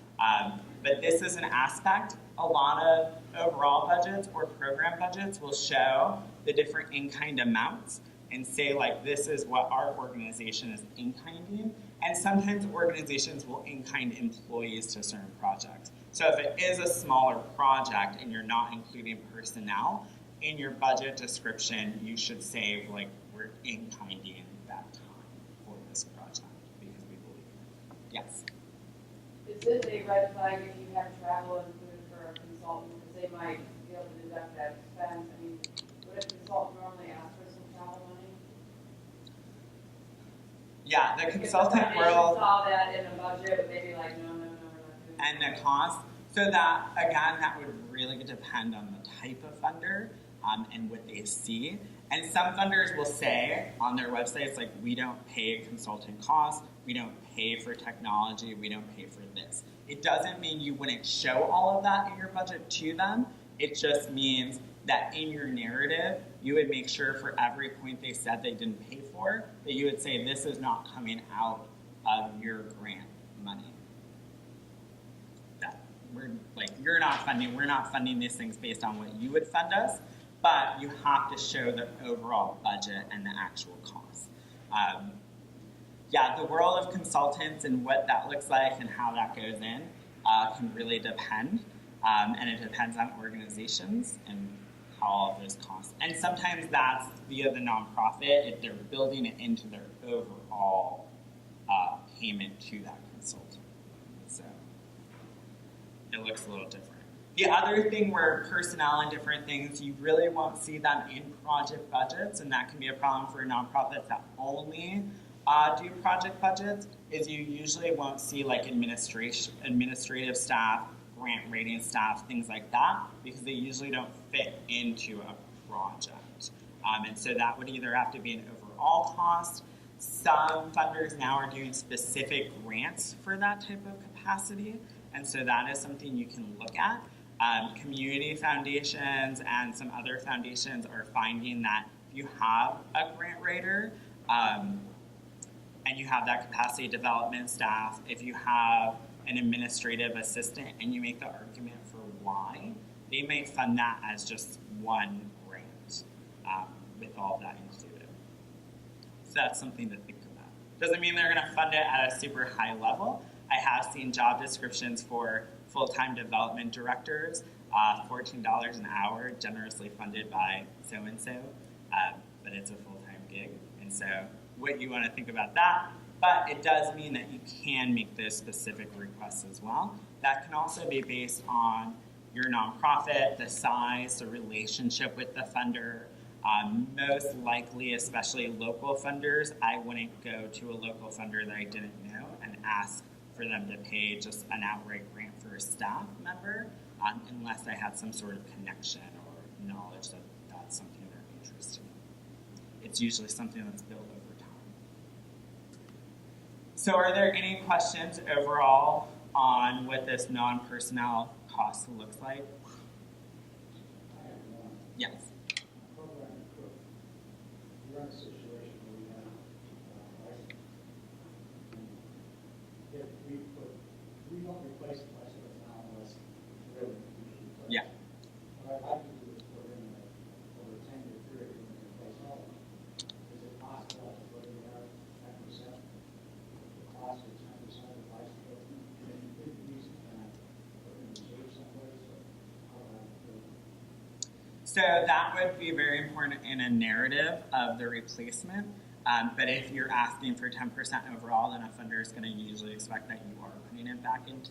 But this is an aspect. A lot of overall budgets or program budgets will show the different in-kind amounts and say, like, this is what our organization is in-kinding. And sometimes organizations will in-kind employees to certain projects. So if it is a smaller project and you're not including personnel, in your budget description, you should say, like, we're in-kinding that time for this project because we believe it. Yes? Is it a red flag if you have travel included for a consultant, because they might be able to deduct that expense? I mean, would a consultant normally ask for some travel money? Yeah, the If consultant the foundation world saw that in the budget, would they be like, no, we're not doing that? and the cost. So that, again, that would really depend on the type of funder and what they see. And some funders will say on their websites, like, we don't pay consulting costs, we don't pay for technology, we don't pay for this. It doesn't mean you wouldn't show all of that in your budget to them. It just means that in your narrative, you would make sure for every point they said they didn't pay for, that you would say this is not coming out of your grant money. That we're like, you're not funding, we're not funding these things based on what you would fund us, but you have to show the overall budget and the actual cost. Yeah, the world of consultants and what that looks like and how that goes in can really depend. And it depends on organizations and how all of those costs. And sometimes that's via the nonprofit if they're building it into their overall payment to that consultant. So it looks a little different. The other thing where personnel and different things, you really won't see them in project budgets, and that can be a problem for nonprofits that only do project budgets, is you usually won't see like administrative staff, grant rating staff, things like that, because they usually don't fit into a project. And so that would either have to be an overall cost. Some funders now are doing specific grants for that type of capacity, and so that is something you can look at. Community foundations and some other foundations are finding that if you have a grant writer and you have that capacity development staff, if you have an administrative assistant and you make the argument for why, they may fund that as just one grant with all of that included. So that's something to think about. Doesn't mean they're going to fund it at a super high level. I have seen job descriptions for full-time development directors, $14 an hour, generously funded by so-and-so, but it's a full-time gig. And so what you want to think about that But it does mean that you can make those specific requests as well. That can also be based on your nonprofit, the size, the relationship with the funder. Most likely, especially local funders, I wouldn't go to a local funder that I didn't know and ask for them to pay just an outright grant for a staff member, unless I had some sort of connection or knowledge that that's something they're interested in. It's usually something that's built over time. So are there any questions overall on what this non-personnel cost looks like? Yes. We're in a situation where we have license. If we don't replace the license now unless it's really replaced. Yeah. What I'd like to do is put in over a 10-year period when we replace all of them. Is it possible to put in there 10%? The cost is 10% of the license. And you could use it and put it in the reserve someplace. So how do I do it? So that would be very important in a narrative of the replacement. But if you're asking for 10% overall, then a funder is going to usually expect that you are putting it back into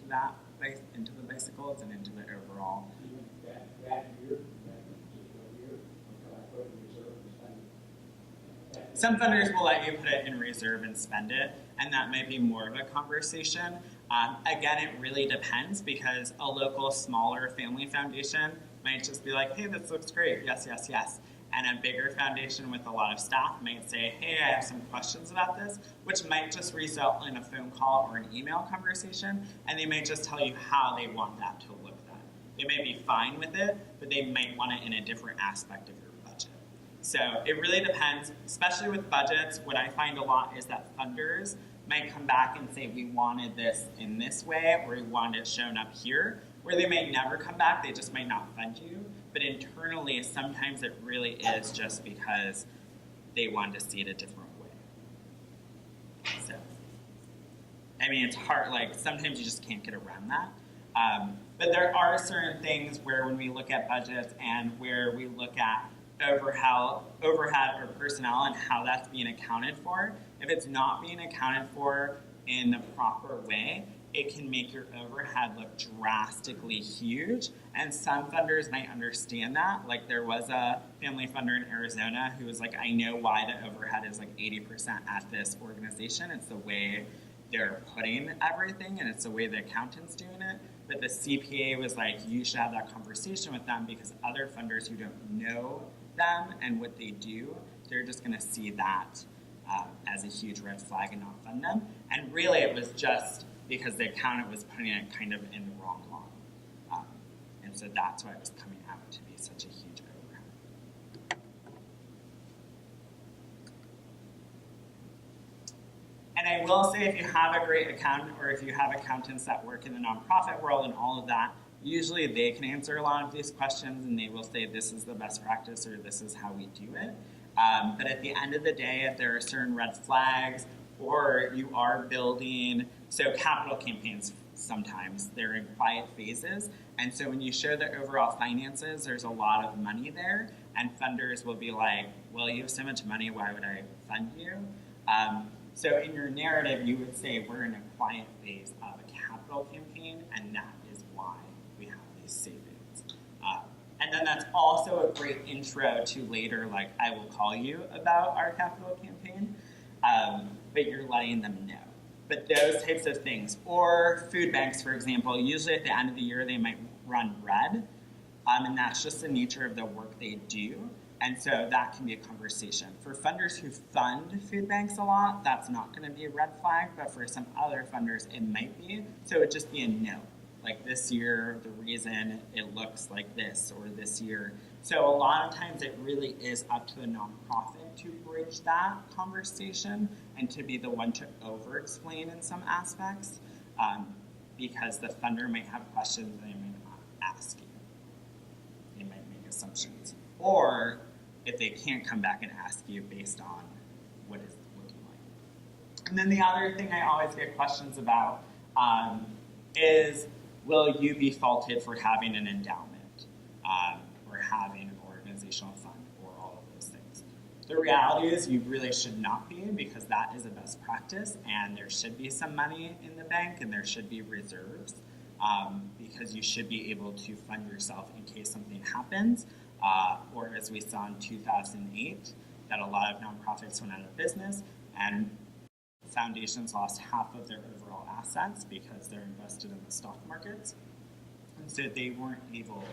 into the bicycles and into the overall. Even that year, that particular year, until I put it in reserve and spend it. Some funders will let you put it in reserve and spend it, and that might be more of a conversation. Again, it really depends, because a local smaller family foundation might just be like, hey, this looks great, yes, yes, yes. And a bigger foundation with a lot of staff might say, hey, I have some questions about this, which might just result in a phone call or an email conversation, and they may just tell you how they want that to look then. They may be fine with it, but they might want it in a different aspect of your budget. So it really depends, especially with budgets. What I find a lot is that funders might come back and say, we wanted this in this way, or we wanted it shown up here, where they may never come back, they just might not fund you. But internally, sometimes it really is just because they want to see it a different way. So, I mean, it's hard, like, sometimes you just can't get around that. But there are certain things where when we look at budgets and where we look at overhead or personnel and how that's being accounted for, if it's not being accounted for in the proper way, it can make your overhead look drastically huge. And some funders might understand that. Like, there was a family funder in Arizona who was like, I know why the overhead is like 80% at this organization. It's the way they're putting everything, and it's the way the accountant's doing it. But the CPA was like, you should have that conversation with them, because other funders who don't know them and what they do, they're just gonna see that as a huge red flag and not fund them. And really it was just because the accountant was putting it kind of in the wrong line. And so that's why it was coming out to be such a huge overhead. And I will say, if you have a great accountant, or if you have accountants that work in the nonprofit world and all of that, usually they can answer a lot of these questions, and they will say this is the best practice, or this is how we do it. But at the end of the day, if there are certain red flags, or you are building, so capital campaigns, sometimes they're in quiet phases, and so when you show the overall finances, there's a lot of money there, and funders will be like, well, you have so much money, why would I fund you? So in your narrative, you would say we're in a quiet phase of a capital campaign, and that is why we have these savings. And then that's also a great intro to later, like, I will call you about our capital campaign, but you're letting them know. But those types of things, or food banks, for example, usually at the end of the year they might run bread, and that's just the nature of the work they do, and so that can be a conversation. For funders who fund food banks a lot, that's not going to be a red flag, but for some other funders it might be, so it would just be a no. Like, this year, the reason it looks like this, or this year. So a lot of times it really is up to the nonprofit to bridge that conversation and to be the one to over-explain in some aspects, because the funder might have questions they might not ask you. They might make assumptions. Or if they can't come back and ask you based on what it's looking like. And then the other thing I always get questions about is, will you be faulted for having an endowment, or having an organizational fund, or all of those things? The reality is you really should not be, because that is a best practice, and there should be some money in the bank and there should be reserves, because you should be able to fund yourself in case something happens, or as we saw in 2008, that a lot of nonprofits went out of business and foundations lost half of their overall assets because they're invested in the stock markets, and so they weren't able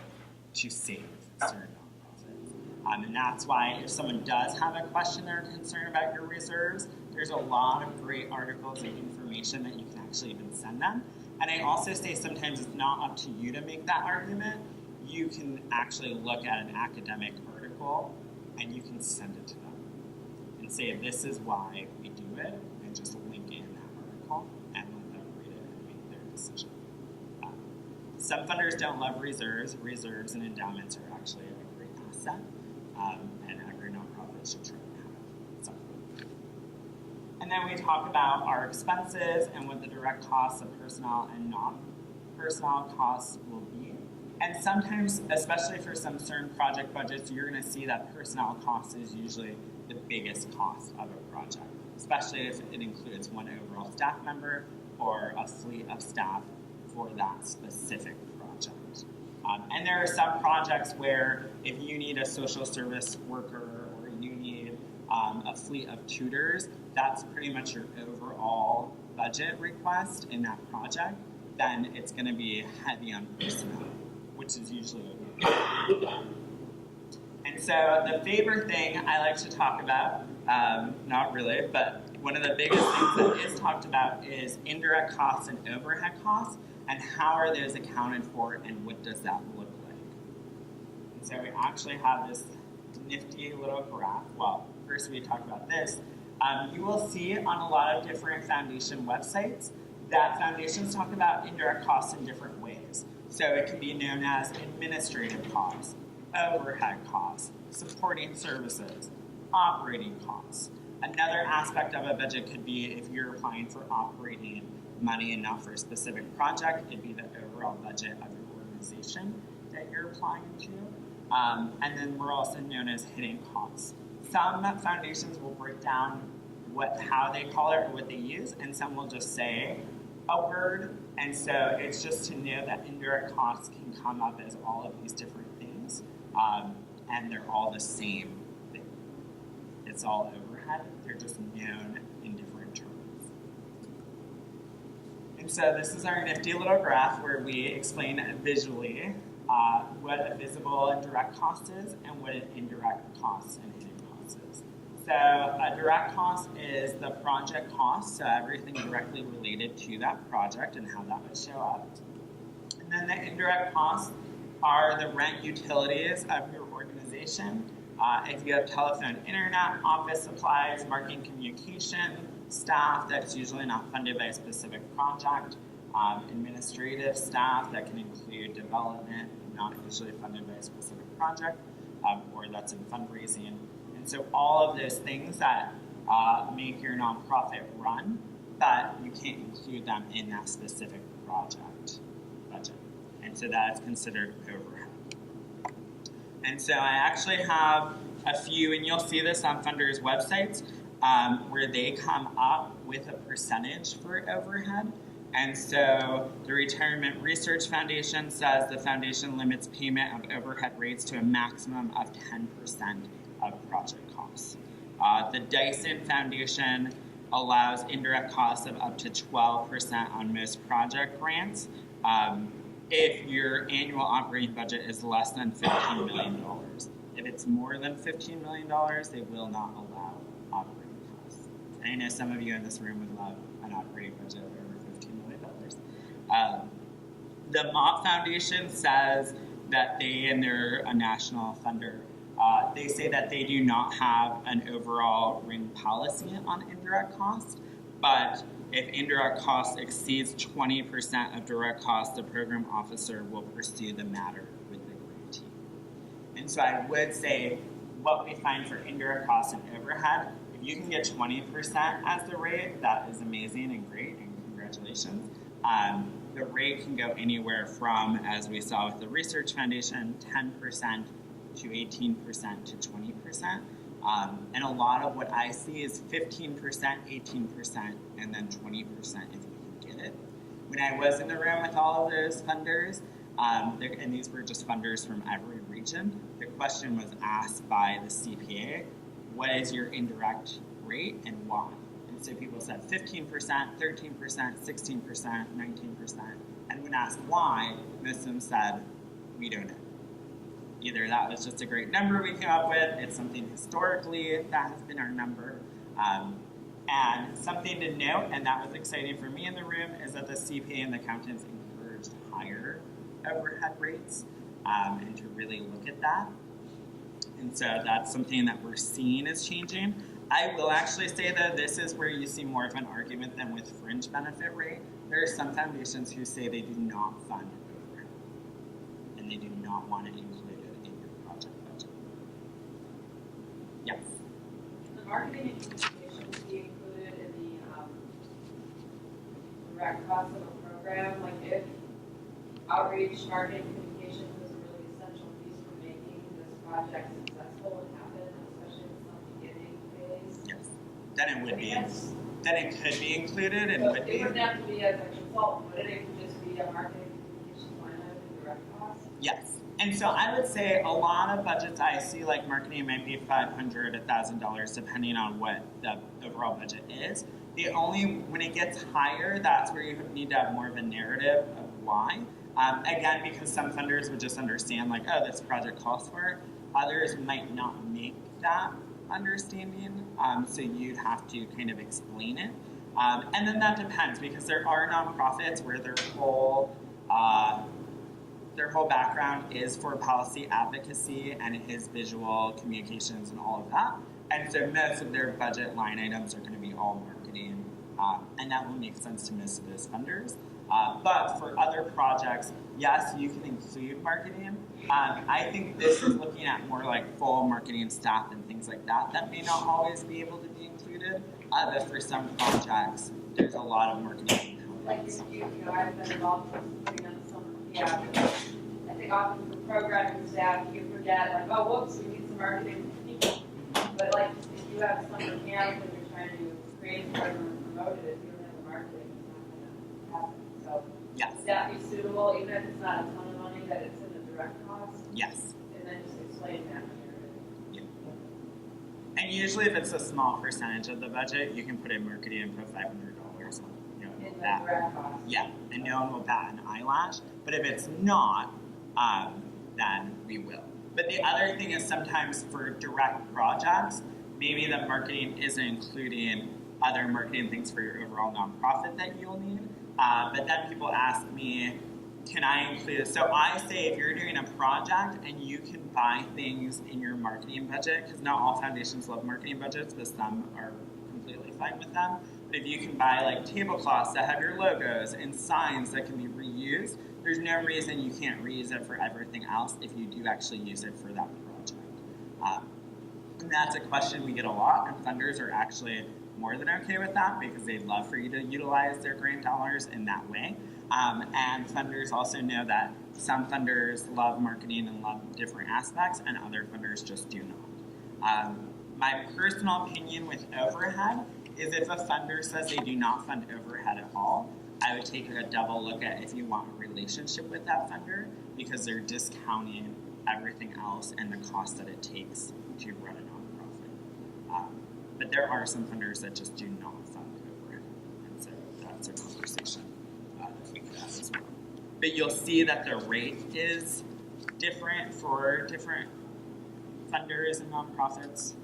to save certain nonprofits. And that's why if someone does have a question or concern about your reserves, there's a lot of great articles and information that you can actually even send them. And I also say sometimes it's not up to you to make that argument. You can actually look at an academic article and you can send it to them and say, this is why we do it, and just link in that article and let them read it and make their decision. Some funders don't love reserves. Reserves and endowments are actually a great asset, and every nonprofit should try and have some. And then we talk about our expenses and what the direct costs of personnel and non-personnel costs will be. And sometimes, especially for some certain project budgets, you're going to see that personnel cost is usually the biggest cost of a project, especially if it includes one overall staff member or a fleet of staff for that specific project. And there are some projects where if you need a social service worker or you need a fleet of tutors, that's pretty much your overall budget request in that project, then it's going to be heavy on personnel, which is usually And so the favorite thing I like to talk about, not really, but one of the biggest things that is talked about is indirect costs and overhead costs, and how are those accounted for, and what does that look like? And so we actually have this nifty little graph. Well, first we talk about this. You will see on a lot of different foundation websites that foundations talk about indirect costs in different ways. So it can be known as administrative costs, overhead costs, supporting services, operating costs. Another aspect of a budget could be if you're applying for operating money and not for a specific project, it'd be the overall budget of your organization that you're applying to. And then we're also known as hidden costs. Some foundations will break down how they call it or what they use, and some will just say a word. And so it's just to know that indirect costs can come up as all of these different things, and they're all the same thing. It's all overhead, they're just known in different terms. And so this is our nifty little graph where we explain visually what a visible and direct cost is and what an indirect cost and hidden cost is. So a direct cost is the project cost, so everything directly related to that project and how that would show up. And then the indirect costs are the rent utilities of your organization. If you have telephone, internet, office supplies, marketing, communication, staff that's usually not funded by a specific project, administrative staff that can include development, not usually funded by a specific project, or that's in fundraising. And so all of those things that make your nonprofit run, but you can't include them in that specific project budget. And so that is considered overhead. And so I actually have a few, and you'll see this on funders' websites, where they come up with a percentage for overhead. And so the Retirement Research Foundation says the foundation limits payment of overhead rates to a maximum of 10% of project costs. The Dyson Foundation allows indirect costs of up to 12% on most project grants if your annual operating budget is less than $15 million. If it's more than $15 million, they will not allow operating costs. And I know some of you in this room would love an operating budget of over $15 million. The Mott Foundation says that they, and they're a national funder, they say that they do not have an overall ring policy on indirect costs, but if indirect costs exceeds 20% of direct costs, the program officer will pursue the matter with the grantee. And so I would say what we find for indirect costs and overhead, if you can get 20% as the rate, that is amazing and great, and congratulations. The rate can go anywhere from, as we saw with the Research Foundation, 10% to 18% to 20%. And a lot of what I see is 15%, 18%, and then 20% if you can get it. When I was in the room with all of those funders, and these were just funders from every region, the question was asked by the CPA, what is your indirect rate and why? And so people said 15%, 13%, 16%, 19%. And when asked why, most of them said, we don't know. Either that was just a great number we came up with, it's something historically that has been our number. And something to note, and that was exciting for me in the room, is that the CPA and the accountants encouraged higher overhead rates and to really look at that. And so that's something that we're seeing is changing. I will actually say that this is where you see more of an argument than with fringe benefit rate. There are some foundations who say they do not fund overhead, and they do not want it included in your project budget. Yes? The marketing and communications be included in the direct cost of a program? Like if outreach, marketing, communications is a really essential piece for making this project successful and happen, especially in some beginning phase. Yes. Then it would be. Yes. Then it could be included and So would be. it wouldn't have to be as a consultant, would it? It could just be a marketing and communications line item in direct costs? Yes. And so I would say a lot of budgets I see, like marketing, might be $500, $1,000, depending on what the overall budget is. The only, when it gets higher, that's where you need to have more of a narrative of why. Again, because some funders would just understand, like, oh, this project costs for it. Others might not make that understanding, so you'd have to kind of explain it. And then that depends, because there are nonprofits where their whole background is for policy advocacy and is visual communications and all of that. And so most of their budget line items are going to be all marketing, and that will make sense to most of those funders. But for other projects, yes, you can include marketing. I think this is looking at more like full marketing staff and things like that. That may not always be able to be included, but for some projects, there's a lot of marketing. Like if you know, I've been involved in putting on some I think often for programming staff, you forget, like, oh, whoops, we need some marketing people. But like, if you have summer camp and you're trying to create something and promote it, if you don't have the marketing, it's not going to happen. So, yes. Would that be suitable, even if it's not a ton of money, that it's in the direct cost? Yes. And then just explain that here. Yeah. And usually, if it's a small percentage of the budget, you can put in marketing and put $500 on, In the that. direct cost. Yeah, and no one will bat an eyelash. But if it's not, then we will. But the other thing is sometimes for direct projects, maybe the marketing isn't including other marketing things for your overall nonprofit that you'll need. But then people ask me, can I include it? So I say if you're doing a project and you can buy things in your marketing budget, because not all foundations love marketing budgets, but some are completely fine with them. But if you can buy like tablecloths that have your logos and signs that can be reused, there's no reason you can't reuse it for everything else if you do actually use it for that project. And that's a question we get a lot, and funders are actually more than okay with that because they'd love for you to utilize their grant dollars in that way. And funders also know that some funders love marketing and love different aspects, and other funders just do not. My personal opinion with overhead is if a funder says they do not fund overhead at all, I would take a double look at if you want a relationship with that funder, because they're discounting everything else and the cost that it takes to run a nonprofit. But there are some funders that just do not fund overhead, and so that's a conversation that we could have as well. But you'll see that the rate is different for different funders and nonprofits.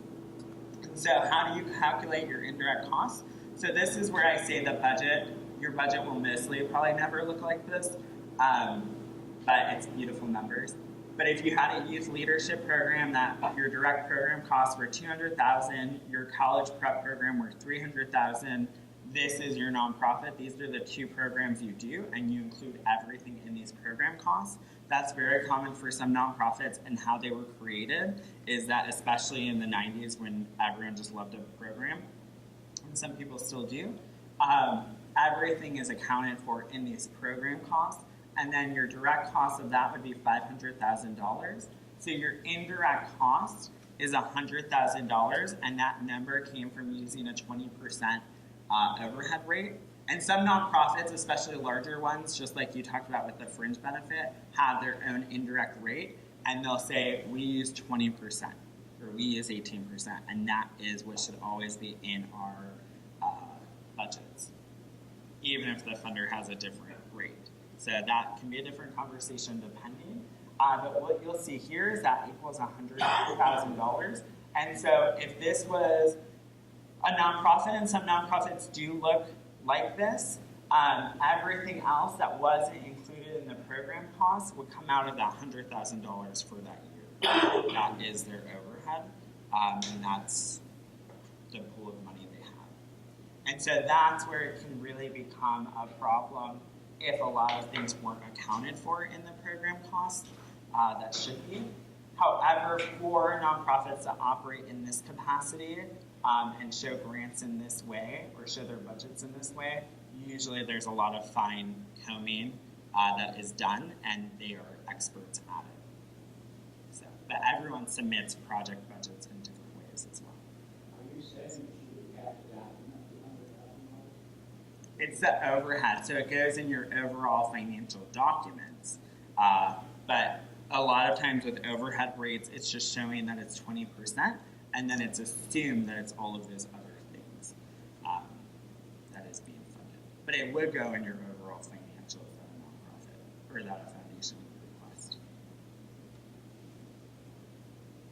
So how do you calculate your indirect costs? So this is where I say the budget, your budget will mostly probably never look like this, but it's beautiful numbers. But if you had a youth leadership program that your direct program costs were $200,000, your college prep program were $300,000, this is your nonprofit. These are the two programs you do, and you include everything in these program costs. That's very common for some nonprofits, and how they were created is that, especially in the 90s when everyone just loved a program, and some people still do, everything is accounted for in these program costs, and then your direct cost of that would be $500,000. So your indirect cost is $100,000, and that number came from using a 20% overhead rate. And some nonprofits, especially larger ones, just like you talked about with the Fringe benefit, have their own indirect rate, and they'll say, we use 20%, or we use 18%, and that is what should always be in our budgets, even if the funder has a different rate. So that can be a different conversation depending. But what you'll see here is that equals $100,000. And so if this was a nonprofit, and some nonprofits do look like this, everything else that wasn't included in the program costs would come out of that $100,000 for that year. That is their overhead, and that's the pool of money they have. And so that's where it can really become a problem if a lot of things weren't accounted for in the program costs that should be. However, for nonprofits that operate in this capacity and show grants in this way or show their budgets in this way, usually there's a lot of fine combing that is done, and they are experts at it. So, but everyone submits project budgets in different ways as well. Are you saying that you would cap it out at $100,000? It's the overhead, so it goes in your overall financial documents. But a lot of times with overhead rates, it's just showing that it's 20%, and then it's assumed that it's all of those other things that is being funded. But it would go in your overall financials that a nonprofit or that a foundation would request.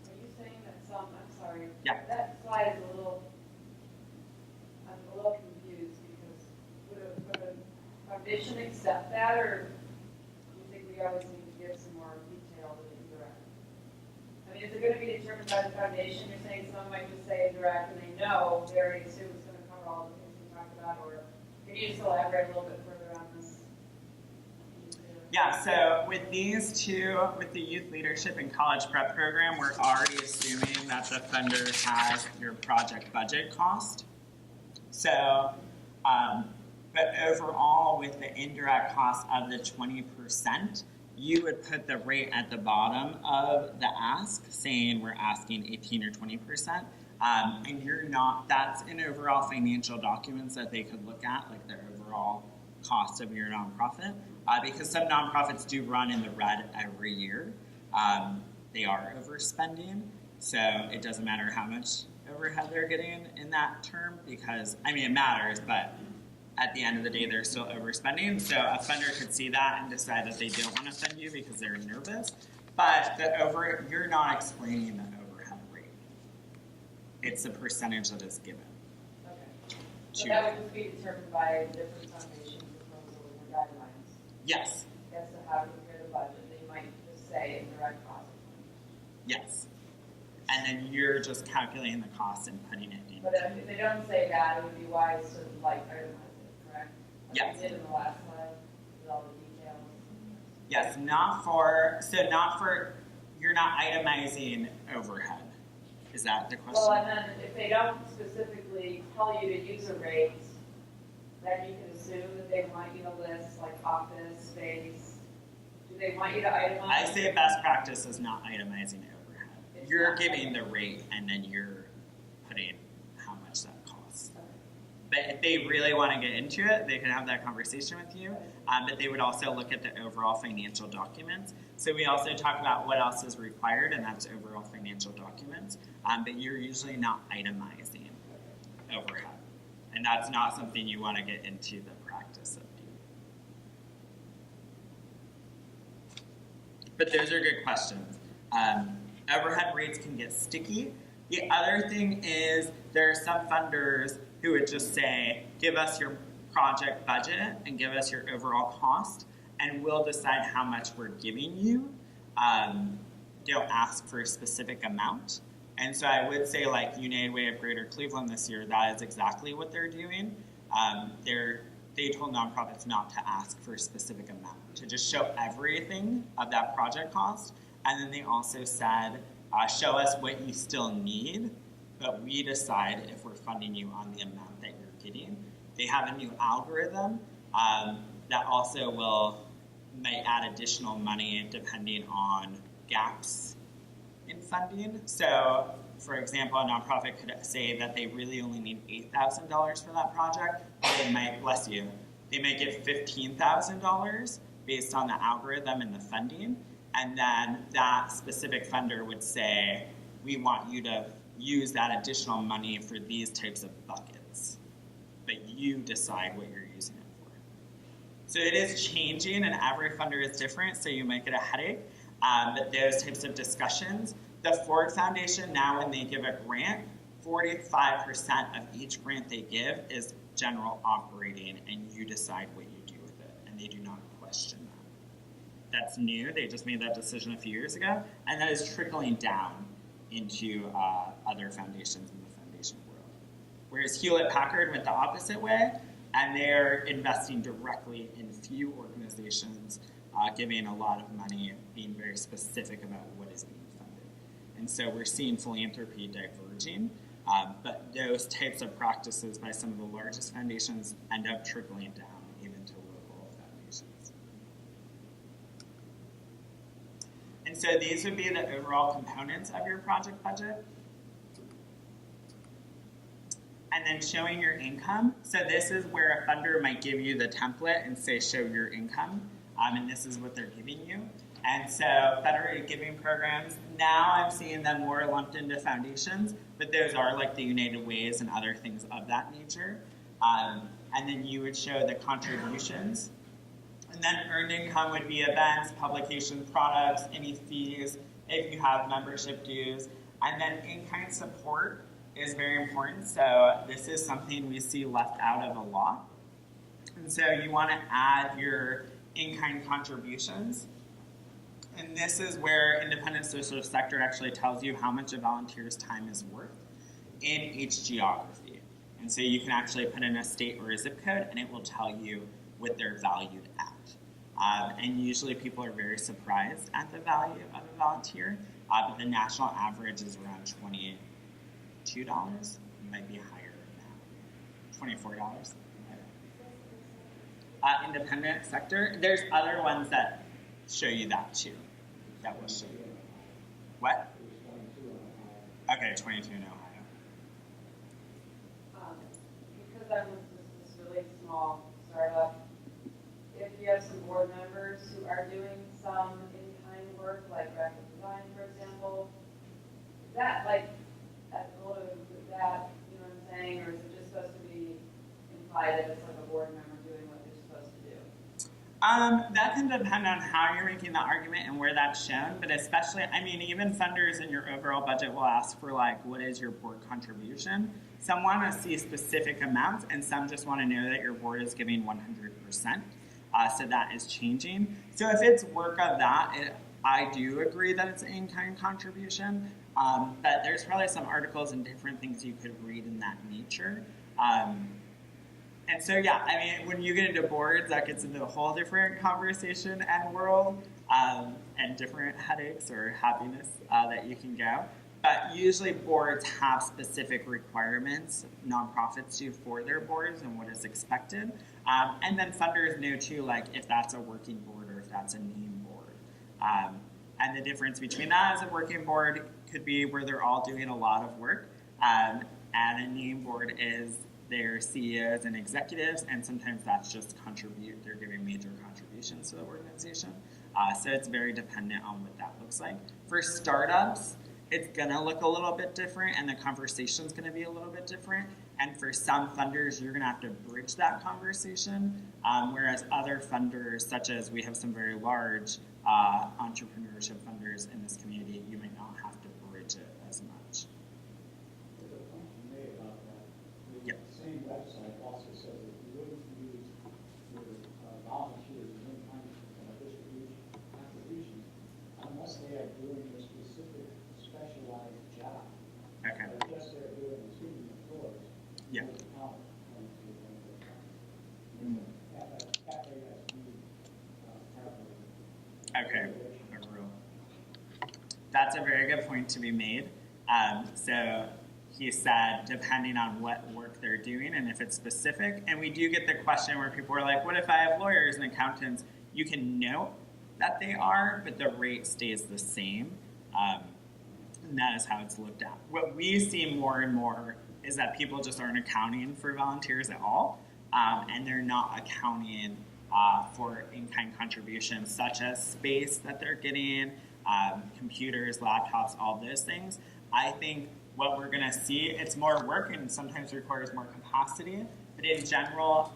Are you saying that some, I'm sorry, Yeah. that slide is I'm a little confused because would a foundation accept that, or do you think we always need to give some more detail to the indirect? I mean, is it going to be determined by the foundation? You're saying some might just say indirect and they know, they already assume it's going to cover all the things we talked about, or can you just elaborate a little bit further on this? Yeah, so with these two, with the youth leadership and college prep program, we're already assuming that the funder has your project budget cost. So, but overall, with the indirect cost of the 20%, you would put the rate at the bottom of the ask, saying we're asking 18 or 20%. And you're not, that's in overall financial documents that they could look at, like the overall cost of your nonprofit. Because some nonprofits do run in the red every year. They are overspending, so it doesn't matter how much overhead they're getting in that term, because, I mean, it matters, but at the end of the day, they're still overspending. So a funder could see that and decide that they don't want to fund you because they're nervous. But you're not explaining the overhead rate. It's the percentage that is given. Okay. So that would just be determined by different foundations' proposals and guidelines. Yes. As to how to prepare the budget, they might just say indirect cost. Yes. And then you're just calculating the cost and putting it in. But if they don't say that, it would be wise to like itemize it, correct? Like Yes. we did in the last slide with all the details. Yes, you're not itemizing overhead. Is that the question? Well, and then if they don't specifically tell you to use a rate, then you can assume that they want you to list like office space. Do they want you to itemize? I say best practice is not itemizing overhead. It's You're not. giving the rate and then you're putting how much that costs. But if they really want to get into it, they can have that conversation with you. But they would also look at the overall financial documents. So we also talk about what else is required, and that's overall financial documents. But you're usually not itemizing overhead. And that's not something you want to get into the practice of doing. But those are good questions. Overhead rates can get sticky. The other thing is there are some funders who would just say, give us your project budget and give us your overall cost, and we'll decide how much we're giving you. Don't ask for a specific amount. And so I would say, like United Way of Greater Cleveland this year, that is exactly what they're doing. They told nonprofits not to ask for a specific amount, to just show everything of that project cost. And then they also said, show us what you still need, but we decide if we're funding you on the amount that you're getting. They have a new algorithm that also might add additional money depending on gaps in funding. So, for example, a nonprofit could say that they really only need $8,000 for that project. They might, bless you, they might get $15,000 based on the algorithm and the funding. And then that specific funder would say, we want you to use that additional money for these types of buckets. But you decide what you're using it for. So it is changing, and every funder is different, so you might get a headache. But those types of discussions, the Ford Foundation, now when they give a grant, 45% of each grant they give is general operating, and you decide what you do with it, and they do not question that. That's new, they just made that decision a few years ago, and that is trickling down into other foundations in the foundation world. Whereas Hewlett-Packard went the opposite way, and they're investing directly in few organizations, giving a lot of money, being very specific about what is being funded. And so we're seeing philanthropy diverging, but those types of practices by some of the largest foundations end up trickling down even to local foundations. And so these would be the overall components of your project budget. And then showing your income. So this is where a funder might give you the template and say, show your income. And this is what they're giving you. And so federated giving programs, now I'm seeing them more lumped into foundations, but those are like the United Ways and other things of that nature. And then you would show the contributions. And then earned income would be events, publications, products, any fees, if you have membership dues. And then in-kind support is very important. So this is something we see left out of a lot. And so you want to add your in-kind contributions. And this is where independent social sector actually tells you how much a volunteer's time is worth in each geography. And so you can actually put in a state or a zip code, and it will tell you what they're valued at. And usually people are very surprised at the value of a volunteer, but the national average is around $22. It might be higher than that. $24. Independent sector. There's other ones that show you that too. That will show you. What? Okay, 22 in Ohio. Because I'm just this really small startup, if you have some board members who are doing some in-kind work, like graphic design, for example, is that like at the motive of that, you know what I'm saying, or is it just supposed to be implied that it's like a board member doing what they're supposed to do? That can depend on how you're making the argument and where that's shown, but especially, I mean, even funders in your overall budget will ask for like, what is your board contribution? Some want to see specific amounts, and some just want to know that your board is giving 100%. So that is changing. So if it's work of that, I do agree that it's an in-kind contribution, but there's probably some articles and different things you could read in that nature. And so, yeah, I mean, when you get into boards, that gets into a whole different conversation and world, and different headaches or happiness that you can go. But usually boards have specific requirements, nonprofits do, for their boards and what is expected. And then funders know too, like if that's a working board or if that's a name board. And the difference between that as a working board could be where they're all doing a lot of work. And a name board is their CEOs and executives, and sometimes that's just they're giving major contributions to the organization. So it's very dependent on what that looks like. For startups, it's gonna look a little bit different, and the conversation's gonna be a little bit different. And for some funders, you're gonna have to bridge that conversation, whereas other funders, such as we have some very large entrepreneurship funders in this community, you might not have to bridge it as much. There's a point you made about that. Yep. The same website also says that you wouldn't use your volunteers as any kind of contributions unless they are doing a specific specialized job. Okay. Or just they're doing sweeping the floors. Yeah. Okay. That's a very good point to be made. So he said, depending on what work they're doing and if it's specific, and we do get the question where people are like, what if I have lawyers and accountants? You can note that they are, but the rate stays the same. And that is how it's looked at. What we see more and more is that people just aren't accounting for volunteers at all, and they're not accounting for in-kind contributions such as space that they're getting, computers, laptops, all those things. I think what we're going to see, it's more work and sometimes requires more capacity, but in general,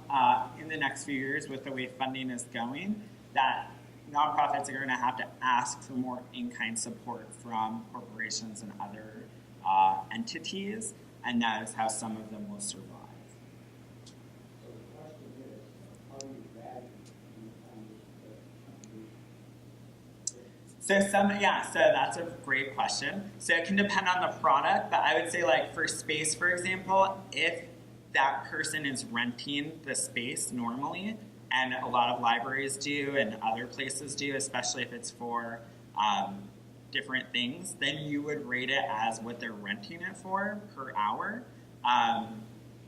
in the next few years with the way funding is going, that nonprofits are going to have to ask for more in-kind support from corporations and other entities, and that is how some of them will survive. So the question is, how do you value So that's a great question. So it can depend on the product, but I would say like for space, for example, if that person is renting the space normally, and a lot of libraries do and other places do, especially if it's for different things, then you would rate it as what they're renting it for per hour.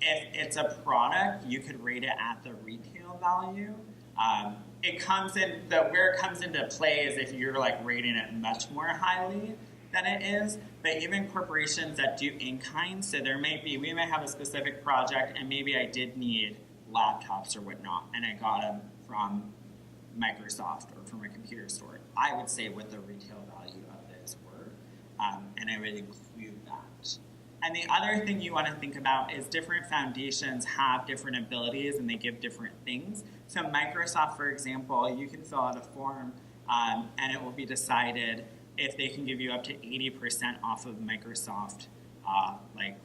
If it's a product, you could rate it at the retail value. Where it comes into play is if you're like rating it much more highly than it is, but even corporations that do in-kind, so we may have a specific project and maybe I did need laptops or whatnot, and I got them from Microsoft or from a computer store. I would say what the retail value of those were, and I would include that. And the other thing you want to think about is different foundations have different abilities and they give different things. So Microsoft, for example, you can fill out a form and it will be decided if they can give you up to 80% off of Microsoft, like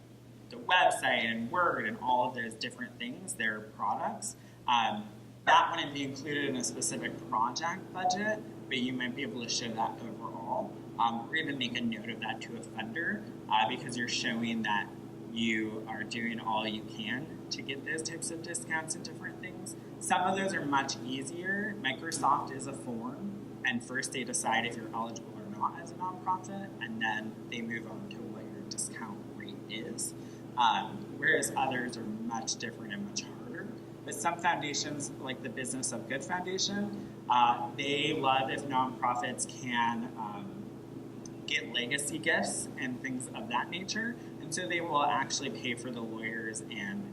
the website and Word and all of those different things, their products. That wouldn't be included in a specific project budget, but you might be able to show that overall, or even make a note of that to a funder, because you're showing that you are doing all you can to get those types of discounts and different things. Some of those are much easier. Microsoft is a form, and first they decide if you're eligible or not as a nonprofit, and then they move on to what your discount rate is. Whereas others are much different and much harder. But some foundations, like the Business of Good Foundation, they love if nonprofits can get legacy gifts and things of that nature. And so they will actually pay for the lawyers and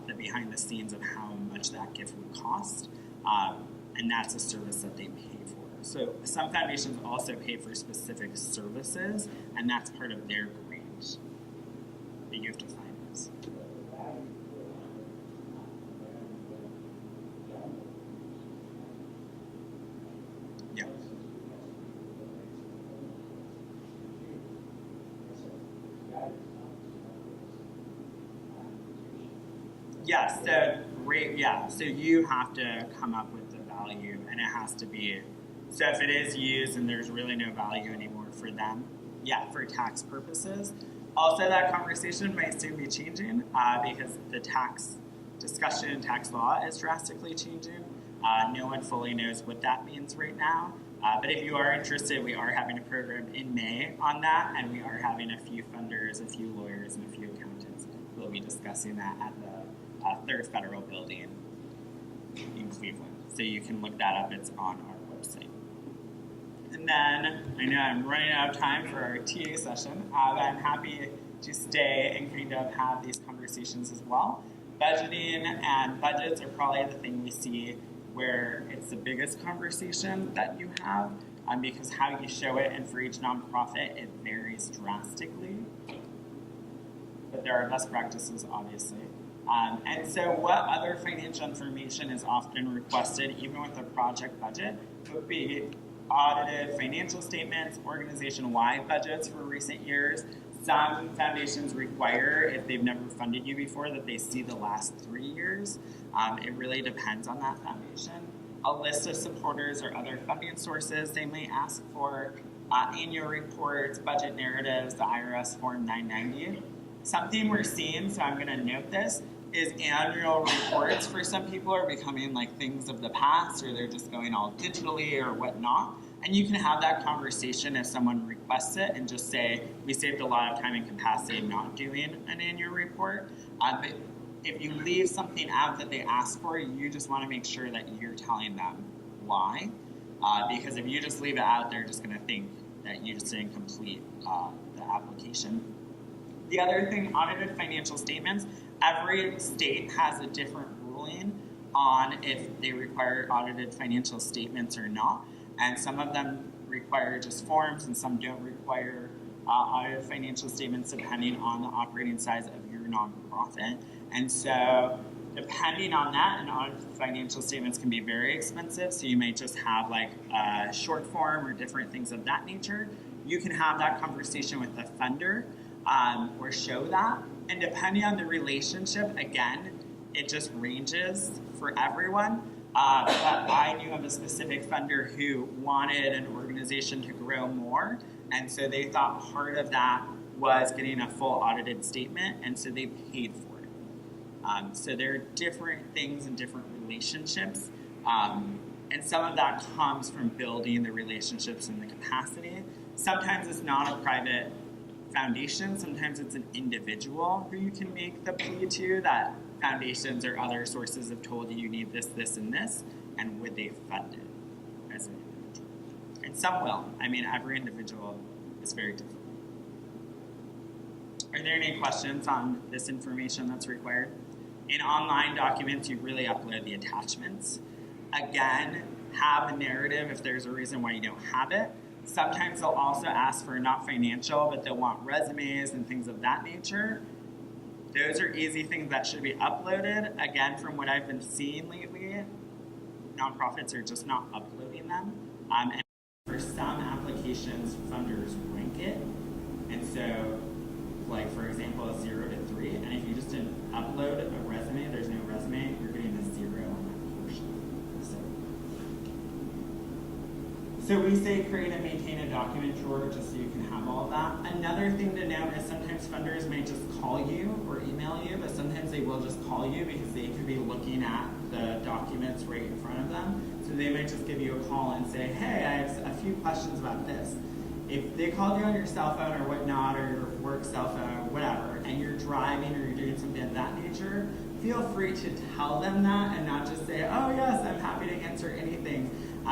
the behind the scenes of how much that gift would cost. And that's a service that they pay for. So some foundations also pay for specific services, and that's part of their grant that you have to finance. Yeah. Yes, so you have to come up with the value, and it has to be, so if it is used and there's really no value anymore for them, for tax purposes. Also, that conversation might soon be changing because the tax discussion, tax law is drastically changing. No one fully knows what that means right now. But if you are interested, we are having a program in May on that, and we are having a few funders, a few lawyers, and a few accountants who will be discussing that at the 3rd Federal Building in Cleveland. So you can look that up, it's on our website. And then, I know I'm running out of time for our TA session, but I'm happy to stay and kind of have these conversations as well. Budgeting and budgets are probably the thing we see where it's the biggest conversation that you have, because how you show it, and for each nonprofit, it varies drastically. But there are best practices, obviously. And so what other financial information is often requested, even with a project budget, would be audited financial statements, organization-wide budgets for recent years. Some foundations require, if they've never funded you before, that they see the last 3 years. It really depends on that foundation. A list of supporters or other funding sources. They may ask for annual reports, budget narratives, the IRS Form 990. Something we're seeing, so I'm going to note this, is annual reports for some people are becoming like things of the past, or they're just going all digitally or whatnot. And you can have that conversation if someone requests it and just say, we saved a lot of time and capacity not doing an annual report. But if you leave something out that they ask for, you just want to make sure that you're telling them why. Because if you just leave it out, they're just going to think that you just didn't complete the application. The other thing, audited financial statements, every state has a different ruling on if they require audited financial statements or not. And some of them require just forms and some don't require audited financial statements depending on the operating size of your nonprofit. And so depending on that, and audited financial statements can be very expensive, so you may just have like a short form or different things of that nature. You can have that conversation with the funder or show that. And depending on the relationship, again, it just ranges for everyone. But I knew of a specific funder who wanted an organization to grow more, and so they thought part of that was getting a full audited statement, and so they paid for it. So there are different things and different relationships, and some of that comes from building the relationships and the capacity. Sometimes it's not a private foundation, sometimes it's an individual who you can make the plea to that foundations or other sources have told you you need this, this, and this, and would they fund it as an individual? And some will. I mean, every individual is very different. Are there any questions on this information that's required? In online documents, you really upload the attachments. Again, have a narrative if there's a reason why you don't have it. Sometimes they'll also ask for not financial, but they'll want resumes and things of that nature. Those are easy things that should be uploaded. Again, from what I've been seeing lately, nonprofits are just not uploading them. And for some applications, funders rank it. And so, like for example, 0 to 3. And if you just didn't upload a resume, there's no resume, you're getting a 0 on that portion. So we say create and maintain a document drawer just so you can have all of that. Another thing to note is sometimes funders may just call you or email you, but sometimes they will just call you because they could be looking at the documents right in front of them. So they might just give you a call and say, hey, I have a few questions about this. If they called you on your cell phone or whatnot, or your work cell phone or whatever, and you're driving or you're doing something of that nature, feel free to tell them that and not just say, oh yes, I'm happy to answer anything.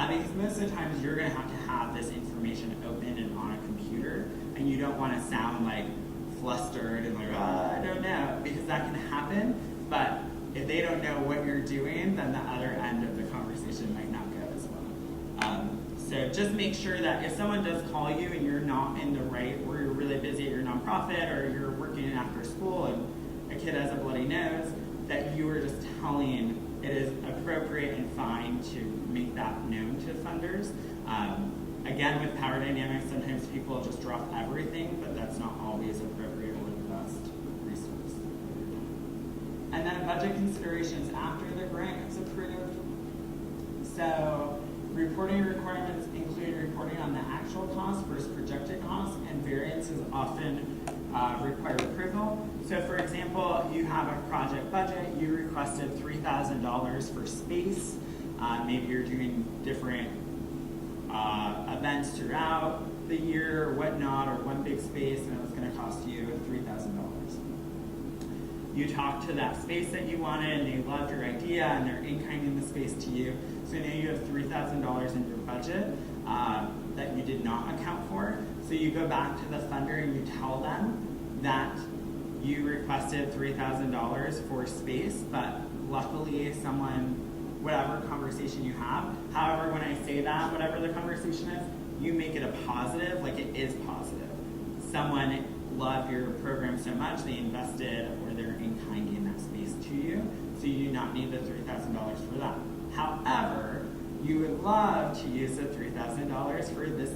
Because most of the times you're going to have this information open and on a computer, and you don't want to sound like flustered and like, I don't know, because that can happen. But if they don't know what you're doing, then the other end of the conversation might not go as well. So just make sure that if someone does call you and you're not in the right, or you're really busy at your nonprofit, or you're working after school and a kid has a bloody nose, that you are just telling it is appropriate and fine to make that known to funders. Again, with power dynamics, sometimes people just drop everything, but that's not always appropriate or the best resource. And then budget considerations after the grant is approved. So reporting requirements include reporting on the actual cost versus projected costs, and variances often require approval. So for example, you have a project budget, you requested $3,000 for space. Maybe you're doing different events throughout the year or whatnot, or one big space, and it was going to cost you $3,000. You talked to that space that you wanted, and they loved your idea, and they're in-kinding the space to you. So now you have $3,000 in your budget that you did not account for. So you go back to the funder and you tell them that you requested $3,000 for space, but luckily someone, whatever conversation you have, however, when I say that, whatever the conversation is, you make it a positive, like it is positive. Someone loved your program so much, they invested, or they're in-kind in that space to you, so you do not need the $3,000 for that. However, you would love to use the $3,000 for this,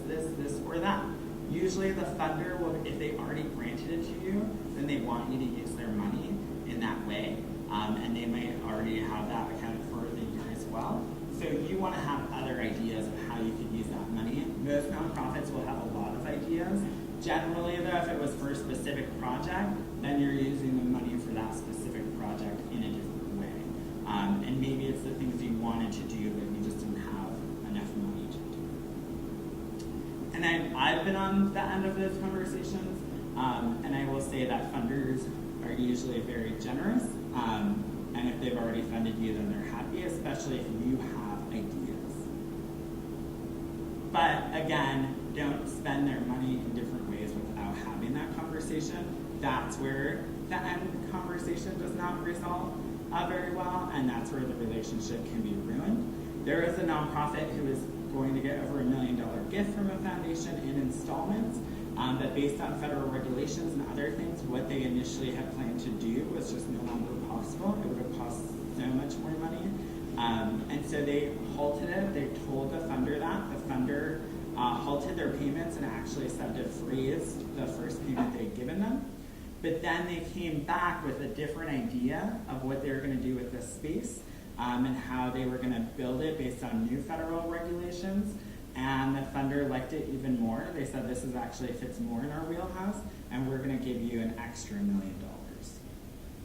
or that. Usually the funder will, if they already granted it to you, then they want you to use their money in that way. And they might already have that accounted for the year as well. So you want to have other ideas of how you could use that money. Most nonprofits will have a lot of ideas. Generally though, if it was for a specific project, then you're using the money for that specific project in a different way. And maybe it's the things you wanted to do, but you just didn't have enough money to do. And I've been on the end of those conversations, and I will say that funders are usually very generous, and if they've already funded you, then they're happy, especially if you have ideas. But again, don't spend their money in different ways without having that conversation, that's where the end conversation does not resolve very well, and that's where the relationship can be ruined. There is a nonprofit who is going to get over $1 million gift from a foundation in installments, but based on federal regulations and other things, what they initially had planned to do was just no longer possible. It would have cost so much more money. And so they halted it. They told the funder that. The funder halted their payments and actually said to freeze the first payment they'd given them. But then they came back with a different idea of what they were going to do with this space and how they were going to build it based on new federal regulations. And the funder liked it even more. They said this is actually fits more in our wheelhouse, and we're going to give you an extra $1 million.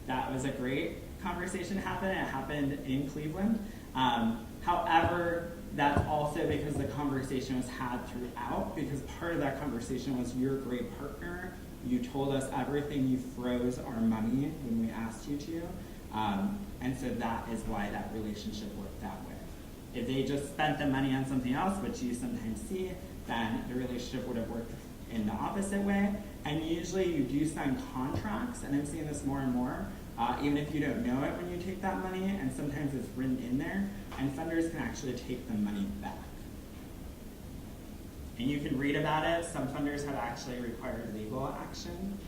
That was a great conversation happen. It happened in Cleveland. However, that's also because the conversation was had throughout, because part of that conversation was, you're a great partner. You told us everything. You froze our money when we asked you to. And so that is why that relationship worked that way. If they just spent the money on something else, which you sometimes see, then the relationship would have worked in the opposite way. And usually you do sign contracts, and I'm seeing this more and more, even if you don't know it when you take that money, and sometimes it's written in there, and funders can actually take the money back. And you can read about it. Some funders have actually required legal action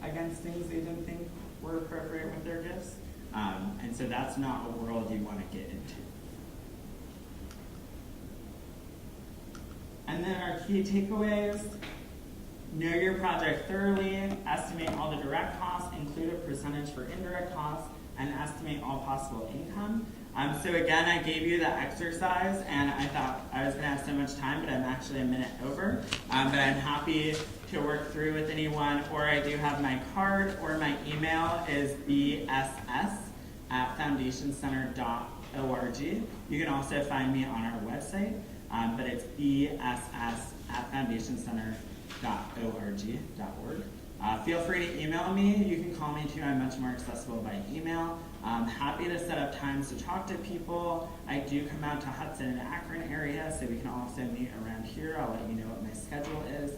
against things they didn't think were appropriate with their gifts. And so that's not a world you want to get into. And then our key takeaways: know your project thoroughly, estimate all the direct costs, include a percentage for indirect costs, and estimate all possible income. So again, I gave you the exercise, and I thought I was going to have so much time, but I'm actually a minute over. But I'm happy to work through with anyone, or I do have my card, or my email is bss@foundationcenter.org. You can also find me on our website, but it's bss@foundationcenter.org. Feel free to email me. You can call me too. I'm much more accessible by email. I'm happy to set up times to talk to people. I do come out to Hudson and Akron area, so we can also meet around here. I'll let you know what my schedule is.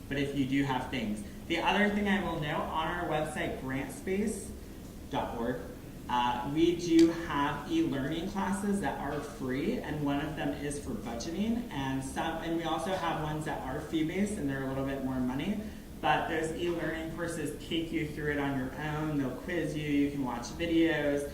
But if you do have things. The other thing I will note, on our website, grantspace.org, we do have e-learning classes that are free, and one of them is for budgeting, and we also have ones that are fee-based, and they're a little bit more money. But those e-learning courses take you through it on your own. They'll quiz you. You can watch videos.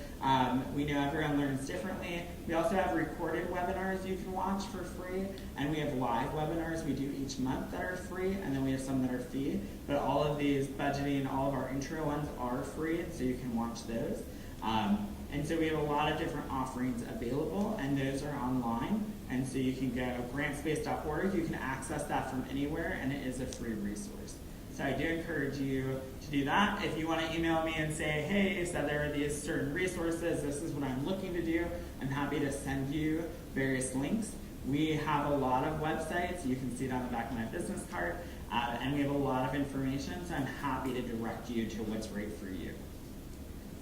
We know everyone learns differently. We also have recorded webinars you can watch for free, and we have live webinars we do each month that are free, and then we have some that are fee. But all of these budgeting, all of our intro ones are free, so you can watch those. And so we have a lot of different offerings available, and those are online. And so you can go grantspace.org. You can access that from anywhere, and it is a free resource. So I do encourage you to do that. If you want to email me and say, hey, so there are these certain resources, this is what I'm looking to do, I'm happy to send you various links. We have a lot of websites. You can see it on the back of my business card. And we have a lot of information, so I'm happy to direct you to what's right for you.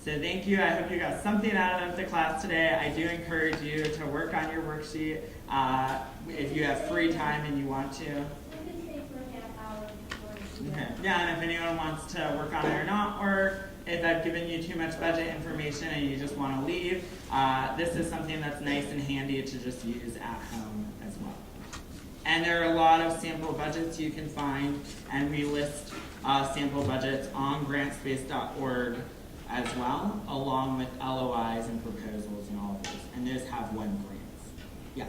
So thank you. I hope you got something out of the class today. I do encourage you to work on your worksheet if you have free time and you want to. Okay. Yeah, and if anyone wants to work on it or not, or if I've given you too much budget information and you just want to leave, this is something that's nice and handy to just use at home as well. And there are a lot of sample budgets you can find, and we list sample budgets on grantspace.org as well, along with LOIs and proposals and all of those. And those have one grants. Yes?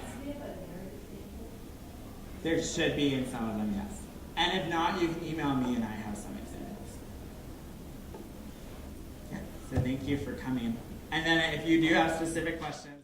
There should be in some of them, yes. And if not, you can email me and I have some examples. Yeah. So thank you for coming. And then if you do have specific questions,